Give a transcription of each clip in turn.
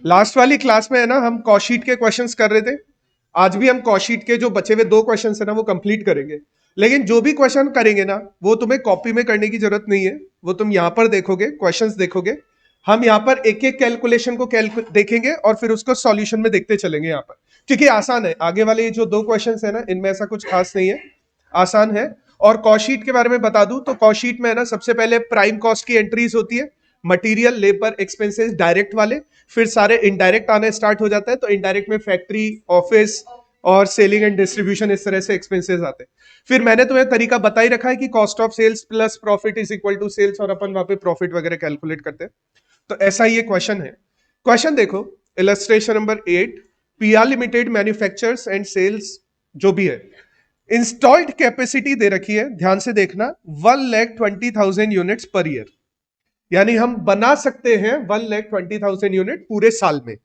Last वाली class में है ना हम कॉस्ट शीट के क्वेश्चंस कर रहे थे। आज भी हम कॉस्ट शीट के जो बचे हुए 2 क्वेश्चंस है ना वो कंप्लीट करेंगे। लेकिन जो भी क्वेश्चन करेंगे ना वो तुम्हें कॉपी में करने की जरूरत नहीं है, वो तुम यहां पर देखोगे, क्वेश्चंस देखोगे। हम यहाँ पर एक एक कैलकुलेशन को देखेंगे और फिर उसको सॉल्यूशन में देखते चलेंगे यहाँ पर, क्योंकि आसान है। आगे वाले ये जो 2 क्वेश्चंस है ना इनमें ऐसा कुछ खास नहीं है, आसान है। और कॉस्ट शीट के बारे में बता दूं तो कॉस्ट शीट में है ना सबसे पहले प्राइम कॉस्ट की एंट्रीज होती है, मटेरियल, लेबर, एक्सपेंसेस डायरेक्ट वाले। फिर सारे इनडायरेक्ट आने स्टार्ट हो जाता है, तो इनडायरेक्ट में फैक्ट्री, ऑफिस और सेलिंग एंड डिस्ट्रीब्यूशन, इस तरह से एक्सपेंसेस आते हैं। फिर मैंने तुम्हें तरीका बता ही रखा है कि cost of sales plus profit is equal to sales, और अपन वहां पे प्रॉफिट वगैरह कैलकुलेट करते हैं। तो ऐसा ही ये क्वेश्चन है। क्वेश्चन देखो, illustration number 8, PR limited manufactures and sales जो भी है, इंस्टॉल्ड कैपेसिटी दे रखी है, ध्यान से देखना, 1,20,000 यूनिट्स पर ईयर। यानी हम बना सकते हैं 1,20,000 यूनिट पूरे साल में।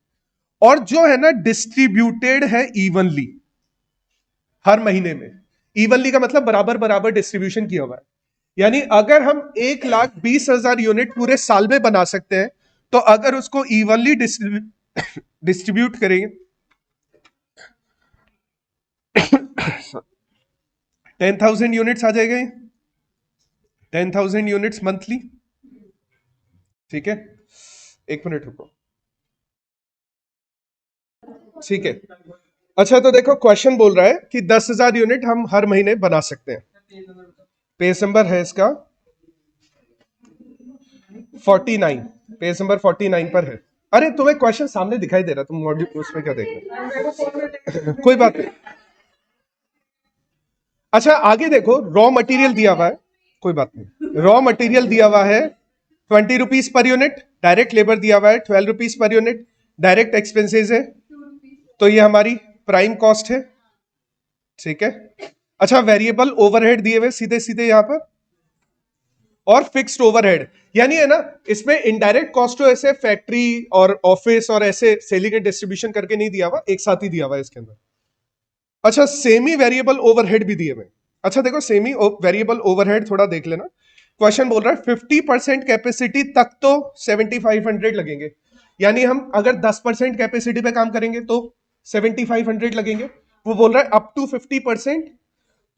और जो है ना डिस्ट्रीब्यूटेड है इवनली हर महीने में। इवनली का मतलब बराबर बराबर डिस्ट्रीब्यूशन किया हुआ है। यानी अगर हम 1,20,000 यूनिट पूरे साल में बना सकते हैं, तो अगर उसको इवनली डिस्ट्रीब्यूट करेंगे 10,000 यूनिट्स आ जाएगा, 10,000 यूनिट्स मंथली। ठीक है, एक मिनट रुको। ठीक है, अच्छा तो देखो क्वेश्चन बोल रहा है कि 10,000 यूनिट हम हर महीने बना सकते हैं। पेज नंबर है इसका 49, पेज नंबर 49 पर है। अरे तुम्हें क्वेश्चन सामने दिखाई दे रहा, तुम मॉड्यूल उसमें क्या देख रहे हो? कोई बात नहीं। अच्छा आगे देखो, रॉ मटेरियल दिया हुआ है, कोई बात नहीं। रॉ मटेरियल दिया हुआ है 20 rupees per unit, direct labour दिया हुआ है 12 rupees per unit, direct expenses है, तो ये हमारी प्राइम कॉस्ट है। ठीक है, अच्छा वेरिएबल ओवरहेड दिए हुए सीधे सीधे यहां पर, और फिक्स्ड ओवरहेड। यानी है ना इसमें इनडायरेक्ट कॉस्ट तो ऐसे फैक्ट्री और ऑफिस और ऐसे सेलिंग एंड डिस्ट्रीब्यूशन करके नहीं दिया हुआ, एक साथ ही दिया हुआ है इसके अंदर। अच्छा सेमी वेरिएबल ओवरहेड भी दिए हुए। अच्छा देखो सेमी वेरिएबल ओवरहेड थोड़ा देख लेना। क्वेश्चन बोल रहा है 50% कैपेसिटी तक तो 7,500 लगेंगे। यानी हम अगर 10% कैपेसिटी पे काम करेंगे तो 7,500 लगेंगे। वो बोल रहा है अप टू 50%,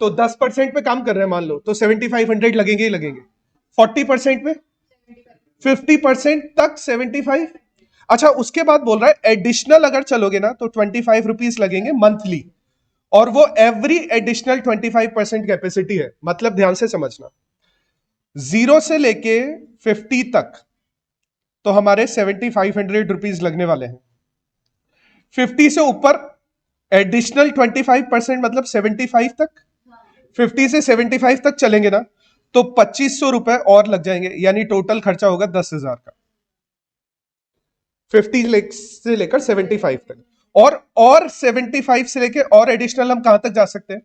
तो 10% पे काम कर रहे हैं मान लो, तो 7,500 लगेंगे ही लगेंगे। 40% पे 50% तक 75। अच्छा उसके बाद बोल रहा है एडिशनल अगर चलोगे ना तो 25 रुपीज लगेंगे मंथली, और वो एवरी एडिशनल 25% कैपेसिटी है। मतलब ध्यान से समझना, 0 से लेके 50 तक तो हमारे 7,500 रुपीज लगने वाले हैं। 50 से ऊपर एडिशनल 25% मतलब 75 तक। 50 से 75 तक चलेंगे ना तो 2,500 रुपए और लग जाएंगे, यानी टोटल खर्चा होगा 10,000 का, 50 से लेकर 75 तक। और 75 से लेकर और एडिशनल हम कहां तक जा सकते हैं,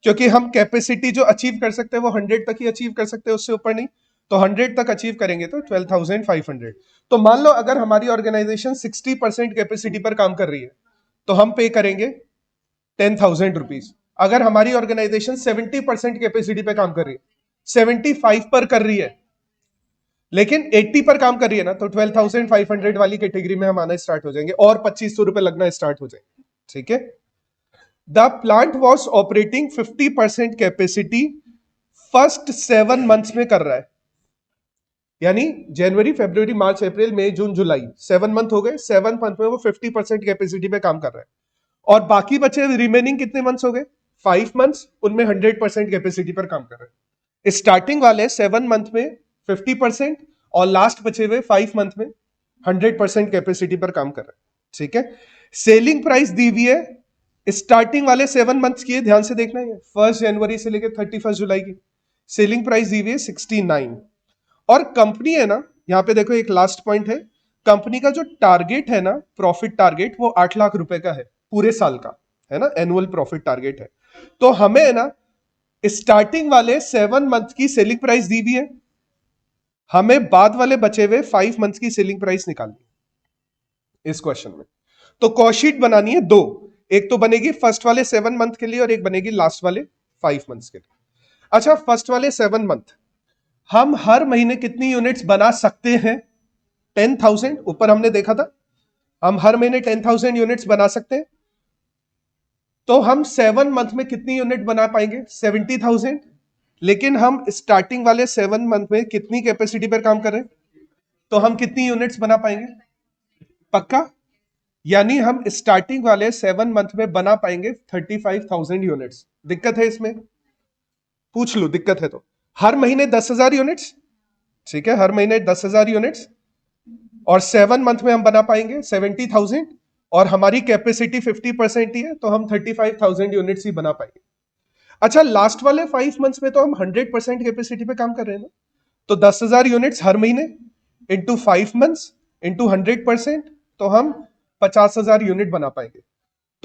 क्योंकि हम कैपेसिटी जो अचीव कर सकते हैं वो 100 तक ही अचीव कर सकते हैं, उससे ऊपर नहीं। तो 100 तक अचीव करेंगे तो 12,500। तो मान लो अगर हमारी ऑर्गेनाइजेशन 60% कैपेसिटी पर काम कर रही है तो हम पे करेंगे 10,000 रुपीज। अगर हमारी ऑर्गेनाइजेशन 70% कैपेसिटी पे काम कर रही है, 75 पर कर रही है लेकिन 80 पर काम कर रही है ना, तो 12,500 वाली कैटेगरी में हम आना स्टार्ट हो जाएंगे और 2,500 रुपए लगना स्टार्ट हो जाएंगे। ठीक है, the plant was operating 50% capacity first 7 months में कर रहा है। यानी जनवरी, फरवरी, मार्च, अप्रैल, मई, जून, जुलाई, 7 मंथ हो गए। 7 मंथ में वो 50% कैपेसिटी पे काम कर रहा है, और बाकी बचे रिमेनिंग कितने मंथ्स हो गए, 5 मंथ्स, उनमें 100% कैपेसिटी पर काम कर रहे हैं। स्टार्टिंग वाले 7 मंथ में 50% और लास्ट बचे हुए 5 मंथ में 100% कैपेसिटी पर काम कर रहे हैं। ठीक है, सेलिंग प्राइस दी हुई है स्टार्टिंग वाले 7 मंथ्स की, ध्यान से देखना है 1 जनवरी से लेकर 31 जुलाई की। सेलिंग प्राइस दी हुई है 69। और कंपनी है ना, यहां पे देखो एक लास्ट पॉइंट है, कंपनी का जो टारगेट है ना, प्रॉफिट टारगेट, वो 8 लाख रुपए का है पूरे साल का, है ना, एनुअल प्रॉफिट टारगेट है। तो हमें है ना स्टार्टिंग वाले 7 मंथ की सेलिंग प्राइस दी हुई है, हमें बाद वाले बचे हुए 5 मंथ की सेलिंग प्राइस निकालनी इस क्वेश्चन में। तो कॉस्ट शीट बनानी है 2, एक तो बनेगी फर्स्ट वाले 7 मंथ के लिए और एक बनेगी लास्ट वाले 5 मंथ्स के लिए। अच्छा फर्स्ट वाले 7 मंथ हम हर महीने कितनी यूनिट्स बना सकते हैं, 10,000 ऊपर हमने देखा था। हम हर महीने 10,000 यूनिट्स बना सकते हैं। तो हम 7 मंथ में कितनी यूनिट बना पाएंगे? 70,000। लेकिन हम स्टार्टिंग वाले 7 मंथ में कितनी कैपेसिटी पर काम कर रहे हैं? तो हम कितनी यूनिट्स बना पाएंगे? पक्का? यानी हम स्टार्टिंग वाले 7 मंथ में बना पाएंगे 35,000 यूनिट्स। दिक्कत है इसमें? पूछ लो, दिक्कत है तो। हर महीने 10,000 यूनिट्स, ठीक है, हर महीने 10,000 यूनिट्स, और 7 मंथ में हम बना पाएंगे 70,000, और हमारी कैपेसिटी 50% ही है, तो हम 35,000 यूनिट्स ही बना पाएंगे। अच्छा, लास्ट वाले 5 मंथ्स में तो हम 100% कैपेसिटी पे काम कर रहे हैं ना, तो 10,000 यूनिट्स हर महीने इंटू 5 मंथ्स इंटू 100%, तो हम 50,000 यूनिट बना पाएंगे।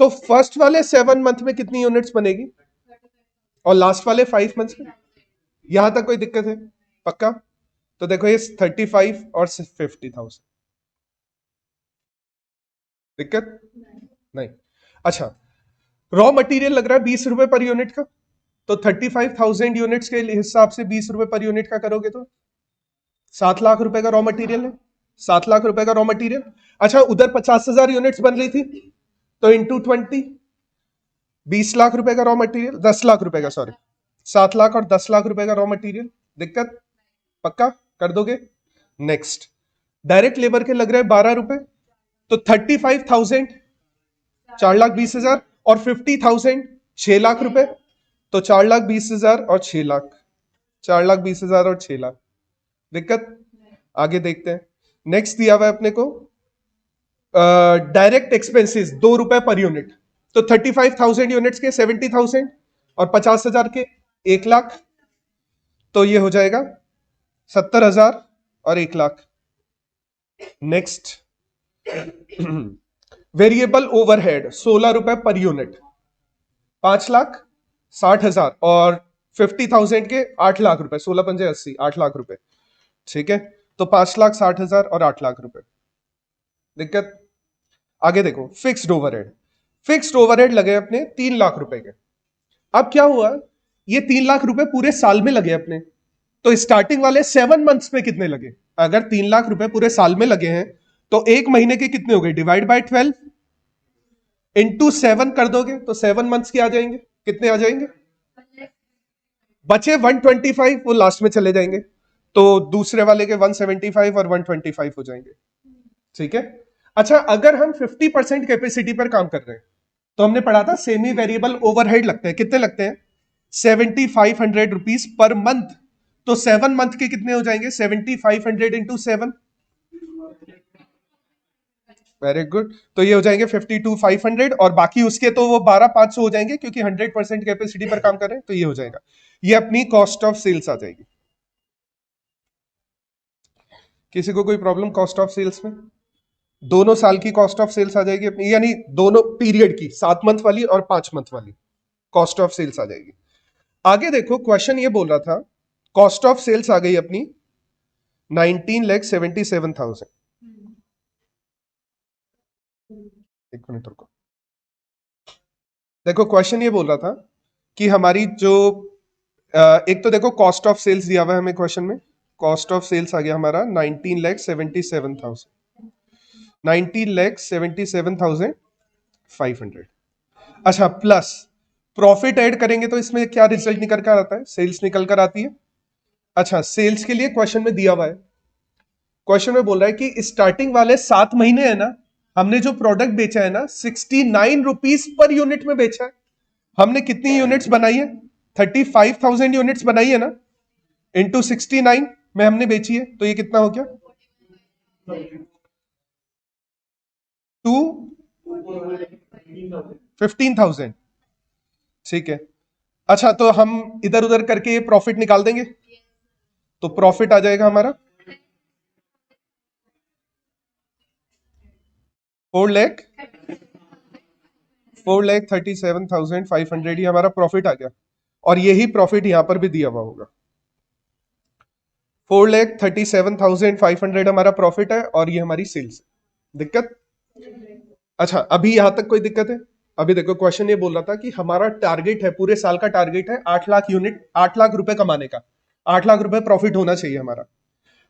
तो फर्स्ट वाले 7 मंथ में कितनी यूनिट्स बनेगी, और लास्ट वाले 5 मंथ्स में? यहां तक कोई दिक्कत है? पक्का? तो देखो ये 35 और 50,000, दिक्कत नहीं। अच्छा, रॉ मटेरियल लग रहा है 20 रुपए पर यूनिट का, तो 35,000 यूनिट्स के हिसाब से 20 रुपए पर यूनिट का करोगे तो 7 लाख रुपए का रॉ मटेरियल है। 7 लाख रुपए का रॉ मटेरियल। अच्छा, उधर 50,000 यूनिट्स बन रही थी, तो इंटू 20, 20 लाख रुपए का रॉ मटेरियल, 10 लाख रुपए का, सॉरी, 7 लाख और 10 लाख रुपए का रॉ मटेरियल। दिक्कत? पक्का कर दोगे? नेक्स्ट, डायरेक्ट लेबर के लग रहे हैं 12 रुपए, तो 35,000 4,20,000, और 50,000 6 लाख रुपए, तो 4,20,000 और 6 लाख, 4,20,000 और 6 लाख। दिक्कत? आगे देखते हैं। नेक्स्ट दिया हुआ है अपने को डायरेक्ट एक्सपेंसेस 2 रुपए पर यूनिट, तो 35,000 यूनिट्स के 70,000 और 50,000 के 1 लाख, तो ये हो जाएगा 70,000 और 1 लाख। नेक्स्ट, वेरिएबल ओवरहेड 16 रुपए पर यूनिट, 5,60,000 और 50,000 के 8 लाख रुपए, 16 पंजे 80, 8 लाख रुपए, ठीक है, तो 5,60,000 और 8 लाख रुपए। दिक्कत? आगे देखो, फिक्स्ड ओवरहेड, फिक्स्ड ओवरहेड लगे अपने 3 लाख रुपए के। अब क्या हुआ, ये 3 लाख रुपए पूरे साल में लगे अपने, तो स्टार्टिंग वाले 7 मंथ्स में कितने लगे? अगर 3 लाख रुपए पूरे साल में लगे हैं, तो एक महीने के कितने हो गए? डिवाइड बाय 12 इंटू 7 कर दोगे, तो 7 मंथ्स के आ जाएंगे। कितने आ जाएंगे? बचे 125, वो लास्ट में चले जाएंगे, तो दूसरे वाले के 175 और 125 हो जाएंगे, ठीक है। अच्छा, अगर हम 50% कैपेसिटी पर काम कर रहे हैं, तो हमने पढ़ा था सेमी वेरिएबल ओवरहेड लगते हैं। कितने लगते हैं? 7,500 रुपीज पर मंथ, तो 7 मंथ के कितने हो जाएंगे? 7,500 इंटू 7, वेरी गुड, तो ये हो जाएंगे 52,500, और बाकी उसके तो वो 12,500 हो जाएंगे, क्योंकि 100% कैपेसिटी पर काम कर रहे हैं, तो ये हो जाएगा, ये अपनी कॉस्ट ऑफ सेल्स आ जाएगी। किसी को कोई प्रॉब्लम कॉस्ट ऑफ सेल्स में? दोनों साल की कॉस्ट ऑफ सेल्स आ जाएगी अपनी, यानी दोनों पीरियड की, 7 मंथ वाली और 5 मंथ वाली कॉस्ट ऑफ सेल्स आ जाएगी। आगे देखो, क्वेश्चन ये बोल रहा था, कॉस्ट ऑफ सेल्स आ गई अपनी 19,77,000। एक मिनट रुको, देखो क्वेश्चन ये बोल रहा था कि हमारी जो एक तो देखो कॉस्ट ऑफ सेल्स दिया हुआ है हमें क्वेश्चन में, कॉस्ट ऑफ सेल्स आ गया हमारा 19,77,000, 19,77,500। अच्छा, प्लस प्रॉफिट ऐड करेंगे तो इसमें क्या रिजल्ट निकल कर आता है? सेल्स निकल कर आती है। अच्छा, सेल्स के लिए क्वेश्चन में दिया हुआ है, क्वेश्चन में बोल रहा है कि स्टार्टिंग वाले 7 महीने है ना, हमने जो प्रोडक्ट बेचा है ना 69 रुपीज पर यूनिट में बेचा है। हमने कितनी यूनिट्स बनाई है? 35,000 यूनिट्स बनाई है ना, इंटू 69 में हमने बेची है, तो ये कितना हो गया? 15,000, ठीक है। अच्छा, तो हम इधर उधर करके ये प्रॉफिट निकाल देंगे, तो प्रॉफिट आ जाएगा हमारा 4,37,500, ये हमारा प्रॉफिट आ गया, और यही प्रॉफिट यहां पर भी दिया हुआ होगा। 4,37,500 हमारा प्रॉफिट है, और ये हमारी सेल्स है। दिक्कत? अच्छा, अभी यहां तक कोई दिक्कत है? अभी देखो, क्वेश्चन ये बोल रहा था कि हमारा टारगेट है, पूरे साल का टारगेट है 8 लाख यूनिट, 8 लाख रुपए कमाने का, 8 लाख रुपए प्रॉफिट होना चाहिए हमारा।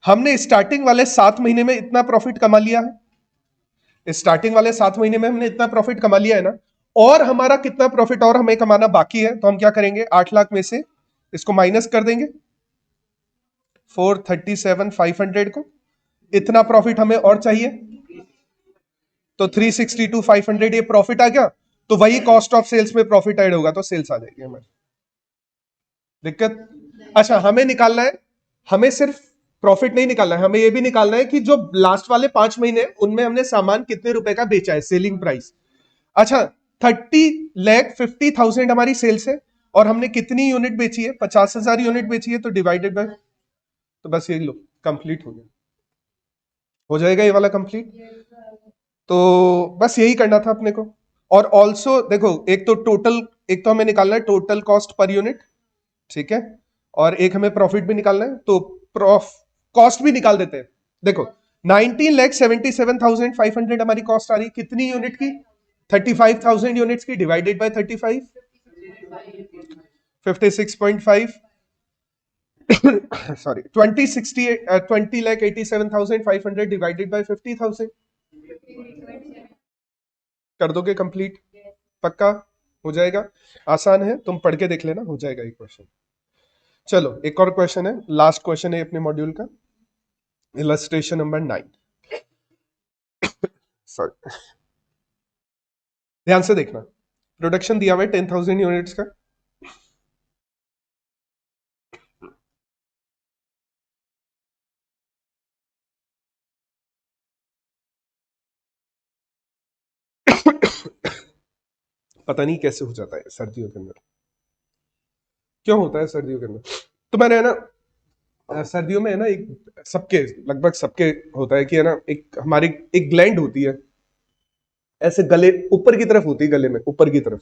हमने स्टार्टिंग वाले 7 महीने में इतना प्रॉफिट कमा लिया है, स्टार्टिंग वाले 7 महीने में हमने इतना प्रॉफिट कमा लिया है ना, और हमारा कितना प्रॉफिट और हमें कमाना बाकी है, तो हम क्या करेंगे, 8 लाख में से इसको माइनस कर देंगे 437,500 को, इतना प्रॉफिट हमें और चाहिए, तो 362,500 ये प्रॉफिट आ गया, तो वही कॉस्ट ऑफ सेल्स में प्रॉफिट ऐड होगा, तो सेल्स आ जाएगी हमारी। दिक्कत? अच्छा, हमें निकालना है, हमें सिर्फ प्रॉफिट नहीं निकालना है, हमें यह भी निकालना है कि जो लास्ट वाले 5 महीने उनमें हमने सामान कितने रुपए का बेचा है, सेलिंग प्राइस। अच्छा, 30,50,000 हमारी सेल्स है, और हमने कितनी यूनिट बेची है, 50,000 यूनिट बेची है, तो डिवाइडेड बाय, तो बस ये लो, कंप्लीट हो गया, हो जाएगा ये वाला कंप्लीट। तो बस यही करना था अपने को। और ऑल्सो देखो, एक तो टोटल, एक तो हमें निकालना है टोटल कॉस्ट पर यूनिट, ठीक है, और एक हमें प्रॉफिट भी निकालना है, तो कॉस्ट भी निकाल देते हैं। देखो, 19,77,500 हमारी कॉस्ट आ रही, कितनी यूनिट की, 35,000 यूनिट्स की, divided by 35, 56.5, sorry 20,87,500 divided by 50,000, कर दोगे कंप्लीट? पक्का हो जाएगा? आसान है, तुम पढ़ के देख लेना, हो जाएगा एक क्वेश्चन। चलो एक और क्वेश्चन है, लास्ट क्वेश्चन है अपने मॉड्यूल का, इलस्ट्रेशन नंबर 9। सॉरी, ध्यान से देखना, प्रोडक्शन दिया हुआ है 10,000 यूनिट्स का, पता नहीं कैसे हो जाता है सर्दियों के अंदर, क्यों होता है सर्दियों के अंदर? तो मैंने है ना, सर्दियों में है ना, एक सबके, लगभग सबके होता है कि है ना, एक हमारी एक ग्लैंड होती है, ऐसे गले ऊपर की तरफ होती है, गले में ऊपर की तरफ,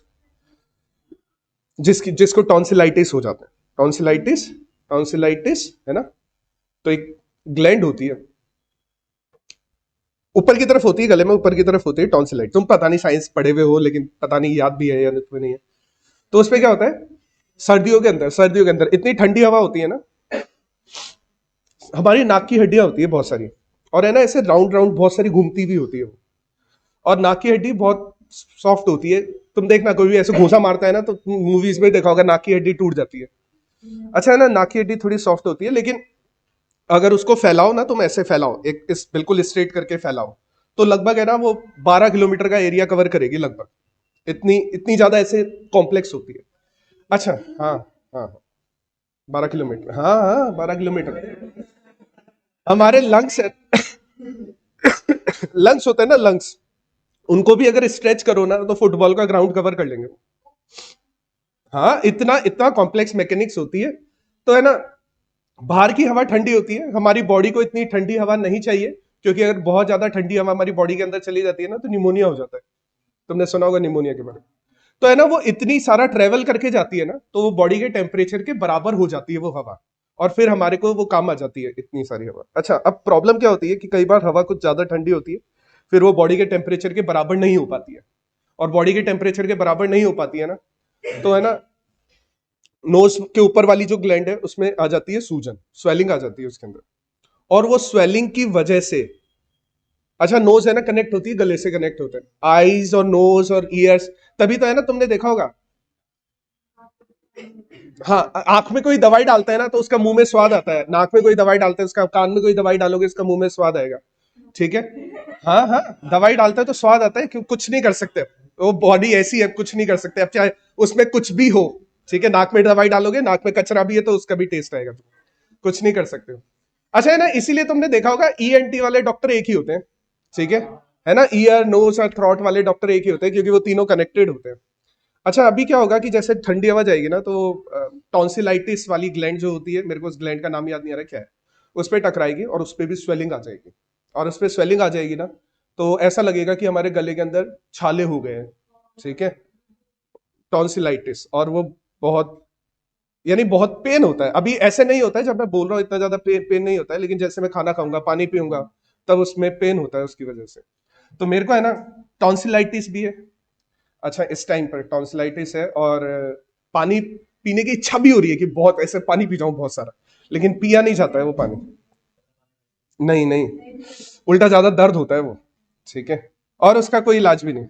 जिसको टॉन्सिलाइटिस हो जाता है, टॉन्सिलाइटिस, टॉन्सिलाइटिस है ना, तो एक ग्लैंड होती है, ऊपर की तरफ होती है, गले में ऊपर की तरफ होती है टॉन्सिलाइट, तुम पता नहीं साइंस पढ़े हुए हो, लेकिन पता नहीं याद भी है या नहीं है। तो उसपे क्या होता है, सर्दियों के अंदर इतनी ठंडी हवा होती है ना, हमारी नाक की हड्डियां होती है बहुत सारी, और है ना ऐसे राउंड राउंड बहुत सारी घूमती भी होती है वो, और नाक की हड्डी बहुत सॉफ्ट होती है, तुम देखना कोई भी ऐसे घूसा मारता है ना, तो मूवीज में देखा होगा नाक की हड्डी टूट जाती है। अच्छा है ना, नाक की हड्डी थोड़ी सॉफ्ट होती है, लेकिन अगर उसको फैलाओ ना, तुम ऐसे फैलाओ, एक इस बिल्कुल स्ट्रेट करके फैलाओ, तो लगभग है ना वो 12 किलोमीटर का एरिया कवर करेगी लगभग, इतनी इतनी ज्यादा ऐसे कॉम्प्लेक्स होती है। अच्छा, हाँ, हाँ, 12 किलोमीटर, हाँ हाँ, 12 किलोमीटर। हमारे लंग्स लंग्स होते हैं ना, लंग्स, उनको भी अगर स्ट्रेच करो ना, तो फुटबॉल का ग्राउंड कवर कर लेंगे। हाँ, इतना इतना कॉम्प्लेक्स मैकेनिक्स होती है, तो है ना, बाहर की हवा ठंडी होती है, हमारी बॉडी को इतनी ठंडी हवा नहीं चाहिए, क्योंकि अगर बहुत ज्यादा ठंडी हवा हमारी बॉडी के अंदर चली जाती है ना, तो निमोनिया हो जाता है, तुमने सुना होगा निमोनिया के बारे में। तो है ना, वो इतनी सारा ट्रेवल करके जाती है ना, तो वो बॉडी के टेम्परेचर के बराबर हो जाती है वो हवा, और फिर हमारे को वो काम आ जाती है इतनी सारी हवा। अच्छा, अब प्रॉब्लम क्या होती है कि कई बार हवा कुछ ज्यादा ठंडी होती है, फिर वो बॉडी के टेम्परेचर के बराबर नहीं हो पाती है, और बॉडी के टेम्परेचर के बराबर नहीं हो पाती है ना, तो है ना, नोज के ऊपर वाली जो ग्लैंड है उसमें आ जाती है सूजन, स्वेलिंग आ जाती है उसके अंदर, और वो स्वेलिंग की वजह से, अच्छा नोज है ना कनेक्ट होती है, गले से कनेक्ट होता है, आईज और नोज और ईयर्स, तभी तो है ना, तुमने देखा होगा, हाँ, आंख में कोई दवाई डालता है ना, तो उसका मुंह में स्वाद आता है, नाक में कोई दवाई डालता है, उसका कान में कोई दवाई डालोगे, उसका मुंह में स्वाद आएगा, ठीक है। हाँ हाँ, दवाई डालता है तो स्वाद आता है, क्यों, कुछ नहीं कर सकते, वो बॉडी ऐसी है, कुछ नहीं कर सकते, अब चाहे उसमें कुछ भी हो, ठीक है, नाक में दवाई डालोगे, नाक में कचरा भी है, तो उसका भी टेस्ट आएगा, कुछ नहीं कर सकते हो। अच्छा है ना, इसीलिए तुमने देखा होगा ईएनटी वाले डॉक्टर एक ही होते हैं, ठीक है ना, ईयर नोज और थ्रोट वाले डॉक्टर एक ही होते हैं, क्योंकि वो तीनों कनेक्टेड होते हैं। अच्छा, अभी क्या होगा कि जैसे ठंडी हवा जाएगी ना, तो टॉन्सिलाइटिस वाली ग्लैंड जो होती है, मेरे को उस ग्लैंड का नाम याद नहीं आ रहा क्या है, उस पर टकराएगी, और उस पर भी स्वेलिंग आ जाएगी, और उस पर स्वेलिंग आ जाएगी ना, तो ऐसा लगेगा कि हमारे गले के अंदर छाले हो गए हैं, ठीक है, टॉन्सिलाइटिस, और वो बहुत, यानी बहुत पेन होता है। अभी ऐसे नहीं होता है, जब मैं बोल रहा हूँ इतना ज्यादा पेन नहीं होता है, लेकिन जैसे मैं खाना खाऊंगा, पानी पीऊंगा, तब उसमें पेन होता है उसकी वजह से। तो मेरे को है ना टॉन्सिलाइटिस भी है। अच्छा, इस टाइम पर टॉन्सिलाइटिस है, और पानी पीने की इच्छा भी हो रही है कि बहुत ऐसे पानी पी जाऊं बहुत सारा, लेकिन पिया नहीं जाता है वो पानी, नहीं नहीं, उल्टा ज्यादा दर्द होता है वो, ठीक है। और उसका कोई इलाज भी नहीं।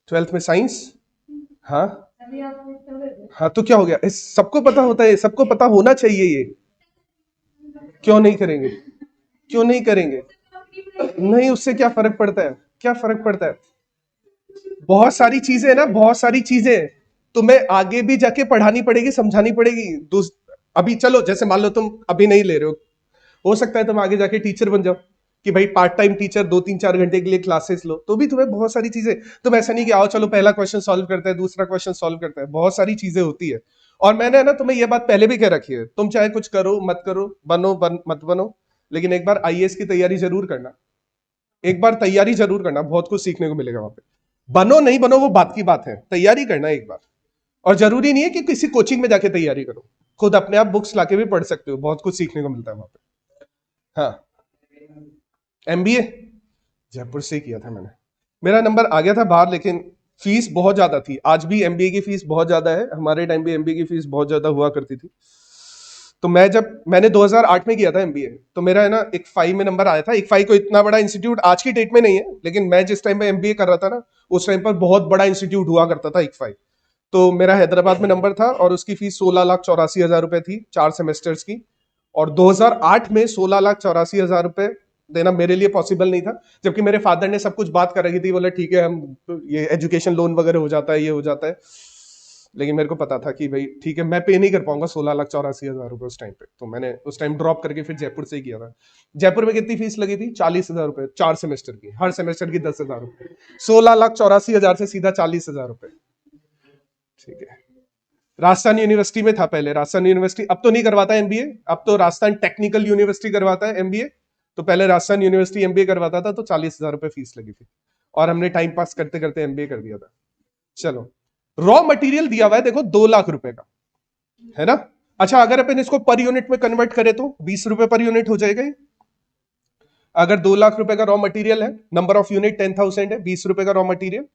12th में साइंस। हाँ हाँ, तो क्या हो गया, इस सबको पता होता है, सबको पता होना चाहिए ये। क्यों नहीं करेंगे, क्यों नहीं करेंगे? नहीं, उससे क्या फर्क पड़ता है, क्या फर्क पड़ता है? बहुत सारी चीजें ना, बहुत सारी चीजें तुम्हें आगे भी जाके पढ़ानी पड़ेगी, समझानी पड़ेगी। अभी चलो, जैसे मान लो तुम अभी नहीं ले रहे हो सकता है तुम आगे जाके टीचर बन जाओ, कि भाई पार्ट टाइम टीचर 2 3 4 घंटे के लिए क्लासेस लो, तो भी तुम्हें बहुत सारी चीजें। तुम ऐसा नहीं कि आओ चलो पहला क्वेश्चन सॉल्व करते हैं, दूसरा क्वेश्चन सॉल्व करते हैं, बहुत सारी चीजें होती है। और मैंने ना तुम्हें यह बात पहले भी कह रखी है, तुम चाहे कुछ करो मत करो, मत बनो, लेकिन एक बार आईएएस की तैयारी जरूर करना। एक बार तैयारी जरूर करना, बहुत कुछ सीखने को मिलेगा वहां पे। बनो नहीं बनो वो बात की बात है, तैयारी करना एक बार। और जरूरी नहीं है कि किसी कोचिंग में जाके तैयारी करो, खुद अपने आप बुक्स लाके भी पढ़ सकते हो, बहुत कुछ सीखने को मिलता है वहां पे। हाँ, एमबीए जयपुर से किया था मैंने। मेरा नंबर आ गया था बाहर, लेकिन फीस बहुत ज्यादा थी। आज भी एमबीए की फीस बहुत ज्यादा है, हमारे टाइम पे एमबीए की फीस बहुत ज्यादा हुआ करती थी। तो मैंने 2008 में किया था एमबीए, तो मेरा है ना एक 5 में नंबर आया था। एक 5 को इतना बड़ा इंस्टीट्यूट आज की डेट में नहीं है, लेकिन मैं जिस टाइम पे एमबीए कर रहा था ना, उस टाइम पर बहुत बड़ा इंस्टीट्यूट हुआ करता था एक 5। तो मेरा हैदराबाद में नंबर था और उसकी फीस 16,84,000 रुपए थी 4 सेमेस्टर्स की। और 2008 में 16,84,000 रुपए देना मेरे लिए पॉसिबल नहीं था, जबकि मेरे फादर ने सब कुछ बात कर रखी थी, बोले ठीक है हम ये एजुकेशन लोन वगैरह हो जाता है, ये हो जाता है। लेकिन मेरे को पता था कि भाई ठीक है मैं पे नहीं कर पाऊंगा 16,84,000 रुपए उस टाइम पे, तो मैंने उस टाइम ड्रॉप करके फिर जयपुर से ही किया था। जयपुर में कितनी फीस लगी थी? 40,000 रुपए 4 सेमेस्टर की, हर सेमेस्टर की 10,000 रुपए। 16,84,000 से सीधा 40,000 रुपए। ठीक है, राजस्थान यूनिवर्सिटी में था पहले, राजस्थान यूनिवर्सिटी अब तो नहीं करवाता एमबीए, अब तो राजस्थान टेक्निकल यूनिवर्सिटी करवाता है एमबीए। तो पहले राजस्थान यूनिवर्सिटी एमबीए करवाता था, तो 40,000 रुपए फीस लगी थी, और हमने टाइम पास करते करते एमबीए कर दिया था। चलो, रॉ मटेरियल दिया हुआ है देखो 2 लाख रुपए का, है ना? अच्छा, अगर अपन इसको पर यूनिट में कन्वर्ट करें तो 20 रुपए पर यूनिट हो जाएगा ये। अगर 2 लाख रुपए का रॉ मटेरियल है, नंबर ऑफ यूनिट 10,000 है, 20 रुपए का रॉ मटेरियल,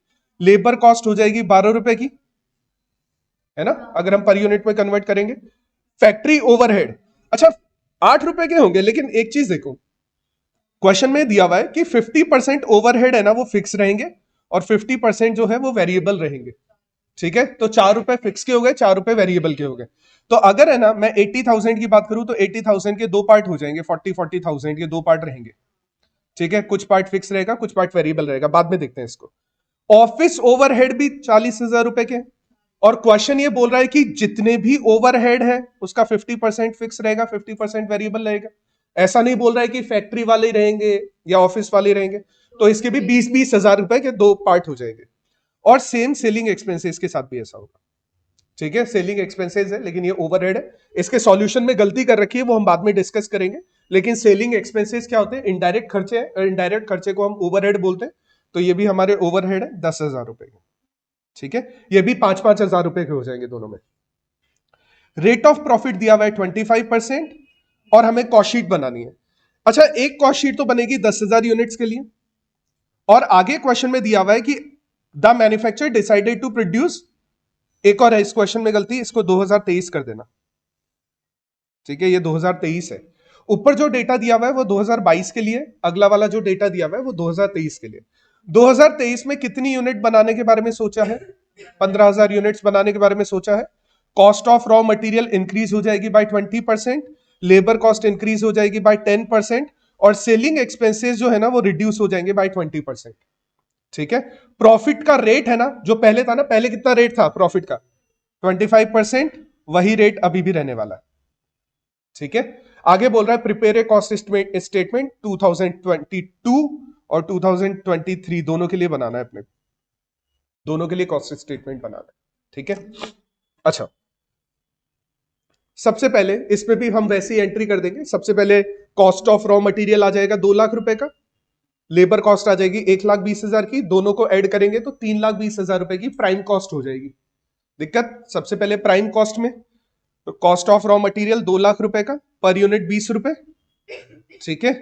लेबर कॉस्ट हो जाएगी 12 रुपए की, है ना? अगर हम पर यूनिट में कन्वर्ट करेंगे। फैक्ट्री ओवरहेड, अच्छा 8 रुपए के होंगे, लेकिन एक चीज देखो, क्वेश्चन में दिया हुआ है कि 50% ओवरहेड है ना वो फिक्स रहेंगे, और 50% जो है वो वेरिएबल रहेंगे। ठीक है, तो 4 रुपए फिक्स के हो गए, 4 रुपए वेरिएबल के हो गए। तो अगर है ना मैं 80,000 की बात करूं, तो 80,000 के दो पार्ट हो जाएंगे, 40,000 के दो पार्ट रहेंगे। ठीक है, कुछ पार्ट फिक्स रहेगा, कुछ पार्ट वेरिएबल रहेगा, बाद में देखते हैं इसको। ऑफिस ओवरहेड भी 40,000 रुपए के, और क्वेश्चन ये बोल रहा है कि जितने भी ओवरहेड है उसका 50% फिक्स रहेगा, 50% वेरिएबल रहेगा। ऐसा नहीं बोल रहा है कि फैक्ट्री वाले ही रहेंगे या ऑफिस वाले रहेंगे। तो इसके भी 20-20 हजार रुपए के दो पार्ट हो जाएंगे। और सेम सेलिंग एक्सपेंसेस के साथ भी ऐसा होगा। ठीक है, सेलिंग एक्सपेंसेस है लेकिन ये ओवरहेड है। इसके सॉल्यूशन में गलती कर रखी है, वो हम बाद में डिस्कस करेंगे। लेकिन सेलिंग एक्सपेंसेस क्या होते हैं? इनडायरेक्ट खर्चे हैं, इनडायरेक्ट खर्चे को हम ओवरहेड बोलते हैं। तो ये भी हमारे ओवरहेड है 10,000 रुपए के। ठीक है, ये भी 5-5 हजार रुपए के हो जाएंगे दोनों में। रेट ऑफ प्रॉफिट दिया हुआ है 25%, और हमें कॉस्ट शीट बनानी है। अच्छा, एक कॉस्ट शीट तो बनेगी 10,000 यूनिट्स के लिए, और आगे क्वेश्चन में दिया हुआ है कि the manufacturer decided to produce, एक और है इस क्वेश्चन में गलती, इसको 2023 कर देना। ठीक है, ये 2023 है। ऊपर जो डेटा दिया हुआ है वो 2022 के लिए, अगला वाला जो डेटा दिया हुआ है वो 2023 के लिए। 2023 में कितनी यूनिट बनाने के बारे में सोचा है? 15,000 यूनिट्स बनाने के बारे में सोचा है। Cost of raw material increase हो जाएगी बाय 20%, लेबर कॉस्ट इंक्रीज हो जाएगी बाय 10%, और सेलिंग एक्सपेंसेस जो है ना वो रिड्यूस हो जाएंगे बाय 20%। ठीक है, प्रॉफिट का रेट है ना जो पहले था ना, पहले कितना रेट था प्रॉफिट का? 25%, वही रेट अभी भी रहने वाला है। ठीक है, आगे बोल रहा है प्रिपेयर ए कॉस्ट स्टेटमेंट 2022 और 2023 दोनों के लिए बनाना है अपने, दोनों के लिए कॉस्ट स्टेटमेंट बनाना है। ठीक है, अच्छा सबसे पहले इसमें भी हम वैसी एंट्री कर देंगे। सबसे पहले कॉस्ट ऑफ रॉ मटेरियल आ जाएगा 2 लाख रुपए का, लेबर कॉस्ट आ जाएगी 1,20,000 की, दोनों को ऐड करेंगे तो 3,20,000 रुपए की प्राइम कॉस्ट हो जाएगी। दिक्कत सबसे पहले प्राइम कॉस्ट में, तो cost of raw material 2 lakh रुपए का, पर यूनिट 20 रुपए। ठीक है,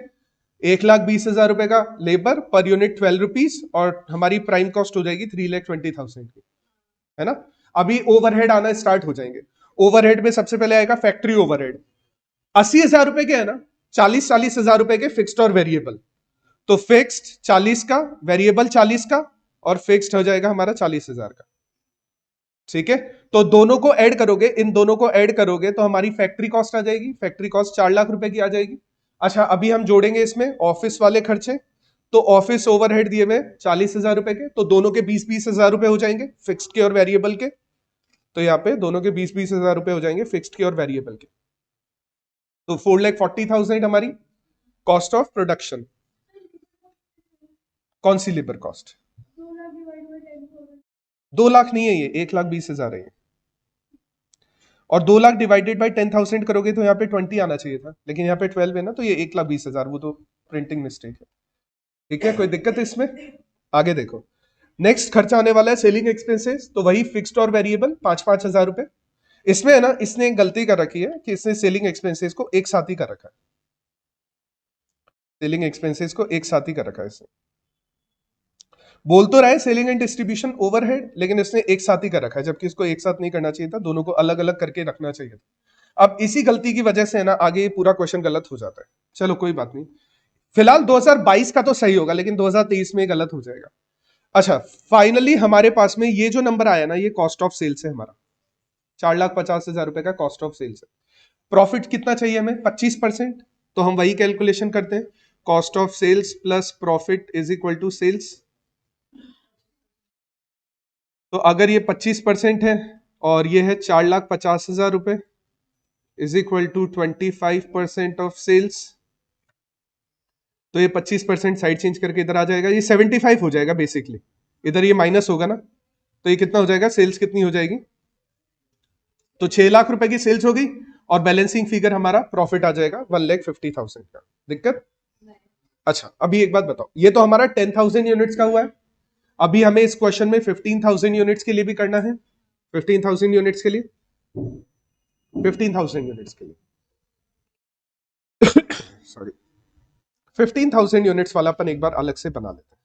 1,20,000 रुपए का लेबर, पर यूनिट 12 रुपीज, और हमारी प्राइम कॉस्ट हो जाएगी 3,20,000 की, है ना? अभी ओवरहेड आना स्टार्ट हो जाएंगे। ओवरहेड में सबसे पहले आएगा फैक्ट्री ओवरहेड, 80,000 रुपए के है ना, 40-40 हजार रुपए के फिक्स्ड और वेरिएबल। तो फिक्स्ड 40 का, वेरिएबल 40 का, और फिक्स्ड हो जाएगा हमारा 40,000 का। ठीक है, तो दोनों को ऐड करोगे, इन दोनों को ऐड करोगे तो हमारी फैक्ट्री कॉस्ट आ जाएगी, फैक्ट्री कॉस्ट 4 लाख रुपए की आ जाएगी। अच्छा, अभी हम जोड़ेंगे इसमें ऑफिस वाले खर्चे, तो ऑफिस ओवरहेड दिए हुए 40,000 रुपए के, तो दोनों के 20-20 हजार रुपए हो जाएंगे, फिक्स्ड के और वेरिएबल के। तो यहाँ पे दोनों के 20-20 हजार रुपए हो जाएंगे, फिक्स्ड के और वेरिएबल के। तो 4,40,000 हमारी कॉस्ट ऑफ प्रोडक्शन। कौन सी लेबर कॉस्ट? 2 लाख नहीं है ये, 1,20,000 है ये। और 2 लाख डिवाइडेड बाई 10,000 करोगे तो यहाँ पे 20 आना चाहिए था, लेकिन यहाँ पे 12 है ना, तो ये 1,20,000, वो तो प्रिंटिंग मिस्टेक है। ठीक है, कोई दिक्कत है इसमें? आगे देखो, नेक्स्ट खर्चा आने वाला है सेलिंग एक्सपेंसेस, तो वही फिक्स्ड और वेरिएबल 5-5 हजार रुपए। इसमें है ना, इसने एक गलती कर रखी है कि इसने सेलिंग एक्सपेंसेस को एक साथ ही कर रखा है, सेलिंग एक्सपेंसेस को एक साथ ही कर रखा है इसने। बोल तो रहा है सेलिंग एंड डिस्ट्रीब्यूशन ओवरहेड, लेकिन इसने एक साथ ही कर रखा है, जबकि इसको एक साथ नहीं करना चाहिए था, दोनों को अलग अलग करके रखना चाहिए था। अब इसी गलती की वजह से है ना, आगे ये पूरा क्वेश्चन गलत हो जाता है। चलो कोई बात नहीं, फिलहाल 2022 का तो सही होगा, लेकिन 2023 में गलत हो जाएगा। अच्छा, फाइनली हमारे पास में ये जो नंबर आया ना, ये कॉस्ट ऑफ सेल्स है हमारा, 4,50,000 रुपए का कॉस्ट ऑफ सेल्स है। प्रॉफिट कितना चाहिए हमें? 25%। तो हम वही कैलकुलेशन करते हैं, cost of sales plus profit is equal to sales. तो अगर ये 25% है और ये है 4,50,000 रुपए, is equal to 25% of sales, तो ये 25% साइड चेंज करके इधर आ जाएगा, ये 75 हो जाएगा बेसिकली। इधर ये माइनस होगा ना, तो ये कितना हो जाएगा? सेल्स कितनी हो जाएगी? तो 6 लाख रुपए की सेल्स होगी और बैलेंसिंग फिगर हमारा प्रॉफिट आ जाएगा 1,50,000 का। दिक्कत? अच्छा, अभी एक बात बताओ, ये तो हमारा 10,000 यूनिट्स का हुआ है, अभी हमें इस क्वेश्चन में 15,000 यूनिट्स के लिए भी करना है। 15,000 यूनिट्स के लिए, 15,000 यूनिट्स के लिए सॉरी, 15,000 यूनिट्स वाला अपन एक बार अलग से बना लेते हैं।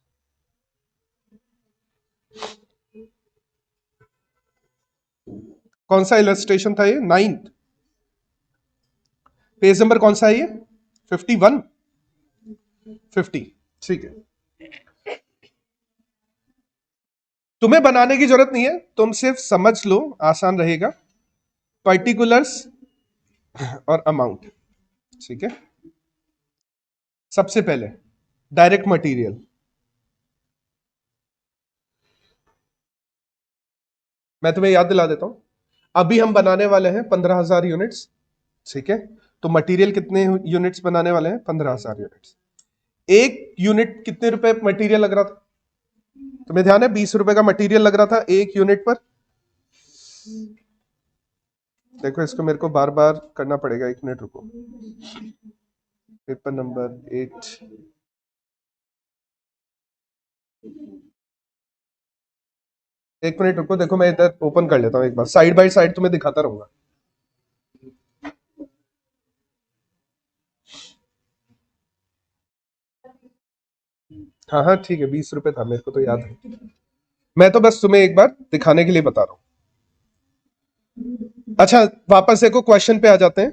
कौन सा इलस्ट्रेशन था ये? 9th पेज नंबर कौन सा है ये? 51, 50। ठीक है, तुम्हें बनाने की जरूरत नहीं है, तुम सिर्फ समझ लो, आसान रहेगा। पर्टिकुलर्स और अमाउंट। ठीक है, सबसे पहले डायरेक्ट मटेरियल। मैं तुम्हें याद दिला देता हूं, अभी हम बनाने वाले हैं 15,000 यूनिट्स। ठीक है, तो मटेरियल कितने यूनिट्स बनाने वाले हैं? 15,000 यूनिट्स। एक यूनिट कितने रुपए मटेरियल लग रहा था? तुम्हें ध्यान है? 20 रुपए का मटेरियल लग रहा था एक यूनिट पर। देखो, इसको मेरे को बार बार करना पड़ेगा, 1 मिनट रुको। पेपर नंबर 8, एक मिनट रुको, देखो मैं इधर ओपन कर लेता हूँ एक बार, साइड बाय साइड तुम्हें दिखाता रहूंगा। हाँ हाँ ठीक है, 20 रुपए था, मेरे को तो याद है, मैं तो बस तुम्हें एक बार दिखाने के लिए बता रहा हूं। अच्छा, वापस देखो क्वेश्चन पे आ जाते हैं।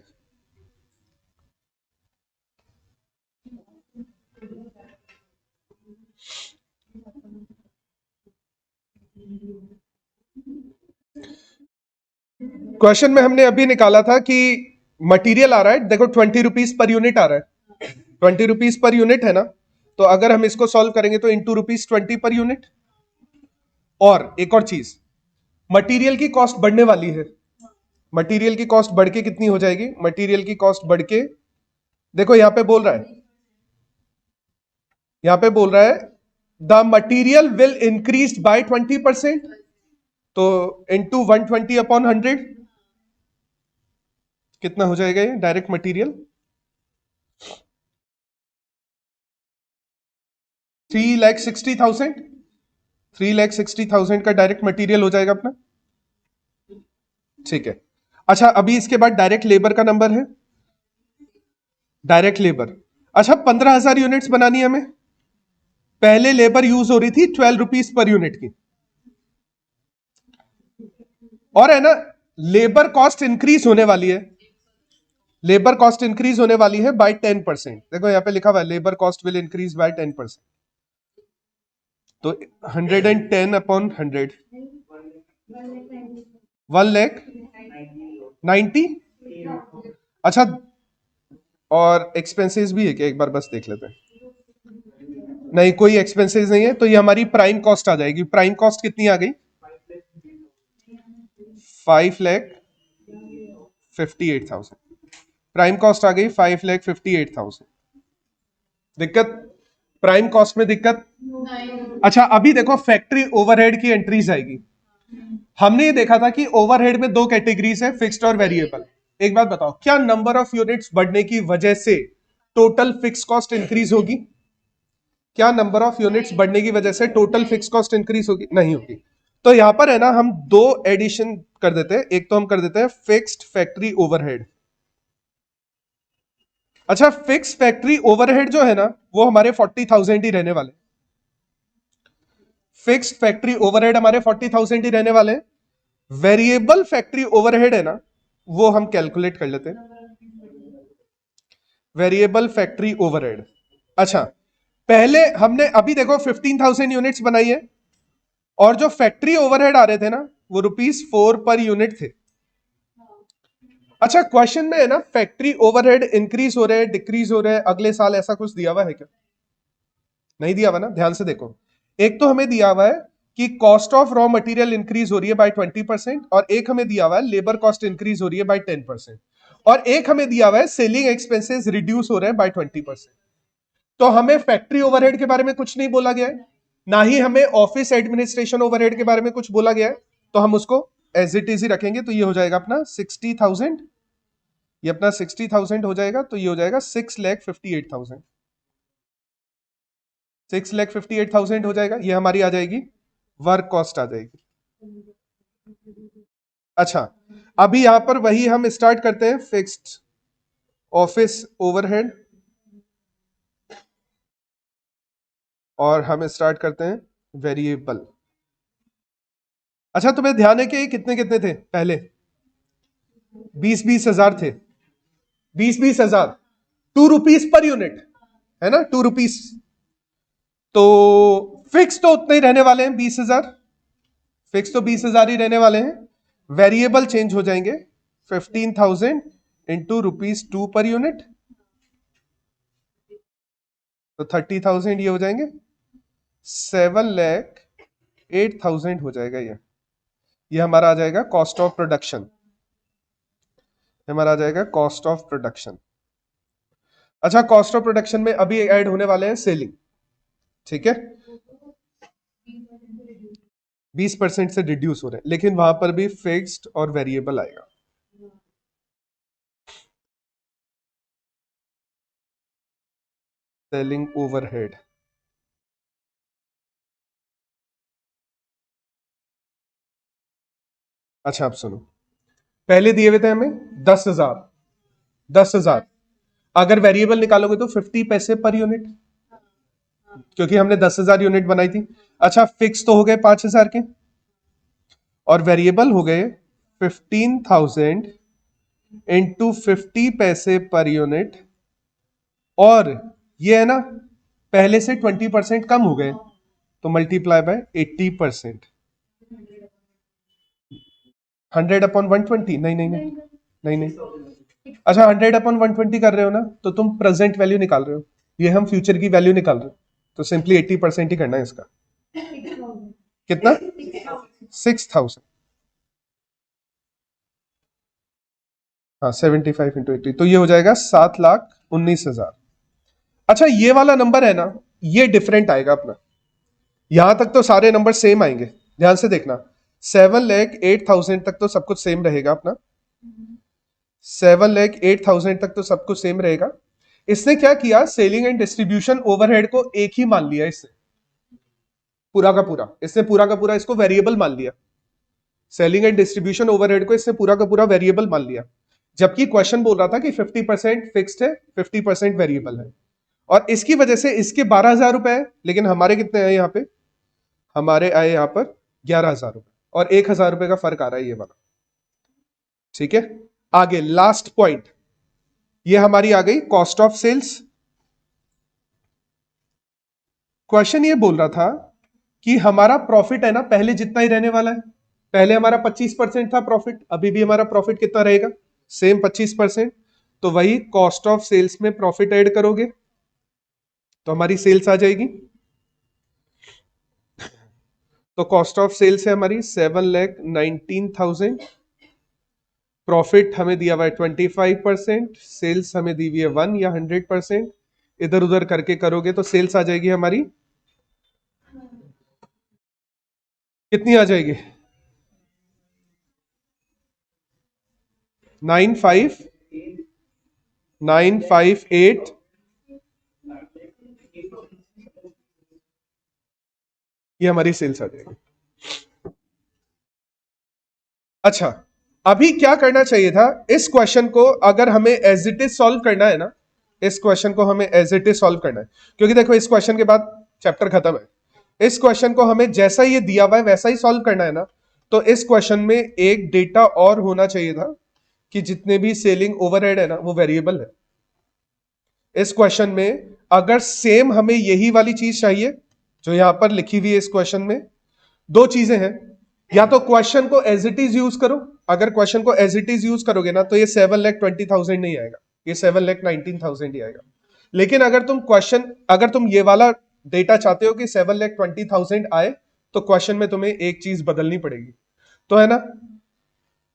क्वेश्चन में हमने अभी निकाला था कि मटेरियल आ रहा है, देखो 20 रुपीज पर यूनिट आ रहा है, 20 रुपीज पर यूनिट है ना, तो अगर हम इसको सॉल्व करेंगे तो इंटू ₹20 पर यूनिट। और एक और चीज, मटेरियल की कॉस्ट बढ़ने वाली है, मटेरियल की कॉस्ट बढ़ के कितनी हो जाएगी? मटेरियल की कॉस्ट बढ़ के, देखो यहां पे बोल रहा है, यहां पे बोल रहा है the material will increase bye 20%, तो इंटू 120/100 कितना हो जाएगा ये डायरेक्ट मटेरियल? 3,60,000, 3,60,000 का डायरेक्ट मटेरियल हो जाएगा अपना। ठीक है, अच्छा अभी इसके बाद डायरेक्ट लेबर का नंबर है, डायरेक्ट लेबर। अच्छा, 15,000 यूनिट्स बनानी है हमें, पहले लेबर यूज हो रही थी 12 रुपीज पर यूनिट की, और है ना लेबर कॉस्ट इंक्रीज होने वाली है, लेबर कॉस्ट इंक्रीज होने वाली है बाय 10%। देखो यहाँ पे लिखा हुआ है labour cost will increase by 10%। तो 110 अपॉन 100 1,90,000। अच्छा, और एक्सपेंसेस भी है क्या, एक बार बस देख लेते हैं। नहीं, कोई एक्सपेंसेस नहीं है, तो ये हमारी प्राइम कॉस्ट आ जाएगी। प्राइम कॉस्ट कितनी आ गई? 5,58,000। प्राइम कॉस्ट आ गई 5,58,000। दिक्कत? प्राइम कॉस्ट में दिक्कत? अच्छा, अभी देखो फैक्ट्री ओवरहेड की एंट्रीज आएगी। हमने ये देखा था कि ओवरहेड में दो कैटेगरीज है, फिक्स्ड और वेरिएबल। एक बात बताओ, क्या नंबर ऑफ यूनिट्स बढ़ने की वजह से टोटल फिक्स कॉस्ट इंक्रीज होगी? क्या नंबर ऑफ यूनिट्स बढ़ने की वजह से टोटल फिक्स कॉस्ट इंक्रीज होगी? नहीं होगी। तो यहां पर है ना, हम दो एडिशन कर देते हैं। एक तो हम कर देते हैं फिक्स्ड फैक्ट्री ओवरहेड। अच्छा, फिक्स फैक्ट्री ओवरहेड जो है ना, वो हमारे 40,000 ही रहने वाले। फिक्स्ड फैक्ट्री ओवरहेड हमारे 40,000 ही रहने वाले। वेरिएबल फैक्ट्री ओवरहेड है ना, वो हम कैलकुलेट कर लेते हैं। Variable factory overhead. अच्छा, पहले हमने अभी देखो 15,000 यूनिट्स बनाई है, और जो फैक्ट्री ओवरहेड आ रहे थे ना, वो ₹4 पर यूनिट थे। अच्छा, क्वेश्चन में है ना फैक्ट्री ओवरहेड इंक्रीज हो रहे हैं, डिक्रीज हो रहे हैं अगले साल, ऐसा कुछ दिया हुआ है क्या? नहीं दिया हुआ ना, ध्यान से देखो। एक तो हमें दिया हुआ है कि cost of raw material increase हो रही है बाय 20%, और एक हमें दिया हुआ है लेबर कॉस्ट इंक्रीज हो रही है बाय 10%, और एक हमें दिया हुआ है सेलिंग एक्सपेंसेस रिड्यूस हो रहे हैं बाय 20%। तो हमें फैक्ट्री ओवरहेड के बारे में कुछ नहीं बोला गया है, ना ही हमें ऑफिस एडमिनिस्ट्रेशन ओवरहेड के बारे में कुछ बोला गया है। तो हम उसको एज इट इज ही रखेंगे। तो ये हो जाएगा अपना 60,000, ये अपना 60,000 हो जाएगा। तो ये हो जाएगा 6,58,000। 6,58,000 हो जाएगा। ये हमारी आ जाएगी वर्क कॉस्ट आ जाएगी। अच्छा, अभी यहां पर वही हम स्टार्ट करते हैं फिक्स्ड ऑफिस ओवरहेड, और हम स्टार्ट करते हैं वेरिएबल। अच्छा, तुम्हें ध्यान है कि कितने कितने थे पहले? 20,000 थे। 20,000 ₹2 पर यूनिट, है ना, ₹2। तो फिक्स तो उतने ही रहने वाले हैं, 20,000। फिक्स तो 20,000 ही रहने वाले हैं। वेरिएबल चेंज हो जाएंगे, 15,000 इंटू ₹2 पर यूनिट, तो 30,000 ये हो जाएंगे। 7,08,000 हो जाएगा। ये हमारा आ जाएगा कॉस्ट ऑफ प्रोडक्शन। हमारा आ जाएगा कॉस्ट ऑफ प्रोडक्शन। अच्छा, कॉस्ट ऑफ प्रोडक्शन में अभी ऐड होने वाले हैं सेलिंग। ठीक है, 20% से रिड्यूस हो रहे हैं, लेकिन वहां पर भी फिक्स्ड और वेरिएबल आएगा। Selling overhead. अच्छा, आप सुनो, पहले दिए हुए थे हमें 10,000। 10,000 अगर वेरिएबल निकालोगे तो 50 पैसे पर यूनिट, क्योंकि हमने 10,000 यूनिट बनाई थी। अच्छा, फिक्स तो हो गए 5,000 के, और वेरिएबल हो गए 15,000 इंटू 50 पैसे पर यूनिट। और ये है ना, पहले से 20% कम हो गए, तो मल्टीप्लाई बाय 80%। 100/120? नहीं नहीं नहीं नहीं नहीं। अच्छा, 100/120 कर रहे हो ना, तो तुम प्रेजेंट वैल्यू निकाल रहे हो, ये हम फ्यूचर की वैल्यू निकाल रहे हो, तो सिंपली 80% ही करना है इसका। कितना? 6,000। हाँ, 75 × 80, तो ये हो जाएगा 7,19,000। अच्छा, ये वाला नंबर है ना, ये डिफरेंट आएगा अपना। यहां तक तो सारे नंबर सेम आएंगे, ध्यान से देखना। 7,08,000 तक तो सब कुछ सेम रहेगा अपना। 7,08,000 तक तो सब कुछ सेम रहेगा। इसने क्या किया, सेलिंग एंड डिस्ट्रीब्यूशन ओवरहेड को एक ही मान लिया इससे, पूरा का पूरा। इसने पूरा का पूरा इसको वेरिएबल मान लिया। सेलिंग एंड डिस्ट्रीब्यूशन ओवरहेड को इसने पूरा का पूरा वेरिएबल मान लिया, जबकि क्वेश्चन बोल रहा था कि 50% फिक्स्ड है, 50% वेरिएबल है। और इसकी वजह से इसके 12,000 रुपए है, लेकिन हमारे कितने आए यहाँ पे? हमारे आए यहाँ पर 11,000 रुपए, और 1,000 रुपए का फर्क आ रहा है ये वाला। ठीक है, आगे लास्ट पॉइंट। ये हमारी आ गई कॉस्ट ऑफ सेल्स। क्वेश्चन ये बोल रहा था कि हमारा प्रॉफिट है ना पहले जितना ही रहने वाला है। पहले हमारा 25% था प्रॉफिट, अभी भी हमारा प्रॉफिट कितना रहेगा, सेम 25%। तो वही कॉस्ट ऑफ सेल्स में प्रॉफिट ऐड करोगे तो हमारी सेल्स आ जाएगी। तो कॉस्ट ऑफ सेल्स है हमारी 7,19,000, प्रॉफिट हमें दिया हुआ है 25%, सेल्स हमें दी हुई है 1 या 100%। इधर उधर करके करोगे तो सेल्स आ जाएगी हमारी, कितनी आ जाएगी, 9,5,958। ये हमारी सेल्स आ जाएगी। अच्छा, अभी क्या करना चाहिए था, इस क्वेश्चन को अगर हमें एज इट इज सॉल्व करना है ना, इस क्वेश्चन को हमें एज इट इज सॉल्व करना है, क्योंकि देखो इस क्वेश्चन के बाद चैप्टर खत्म है। इस क्वेश्चन को हमें जैसा ये दिया हुआ है वैसा ही सॉल्व करना है ना। तो इस क्वेश्चन में एक डेटा और होना चाहिए था कि जितने भी सेलिंग ओवरहेड है ना वो वेरिएबल है। इस क्वेश्चन में अगर सेम हमें यही वाली चीज चाहिए जो यहां पर लिखी हुई है इस क्वेश्चन में, दो चीजें हैं, या तो क्वेश्चन को एज इट इज यूज करो। अगर क्वेश्चन को एज इट इज यूज करोगे ना तो ये 7,20,000 नहीं आएगा, ये 7,19,000 ही आएगा। लेकिन अगर तुम ये वाला डेटा चाहते हो कि 7,20,000 आए तो क्वेश्चन में तुम्हें एक चीज बदलनी पड़ेगी, तो है ना,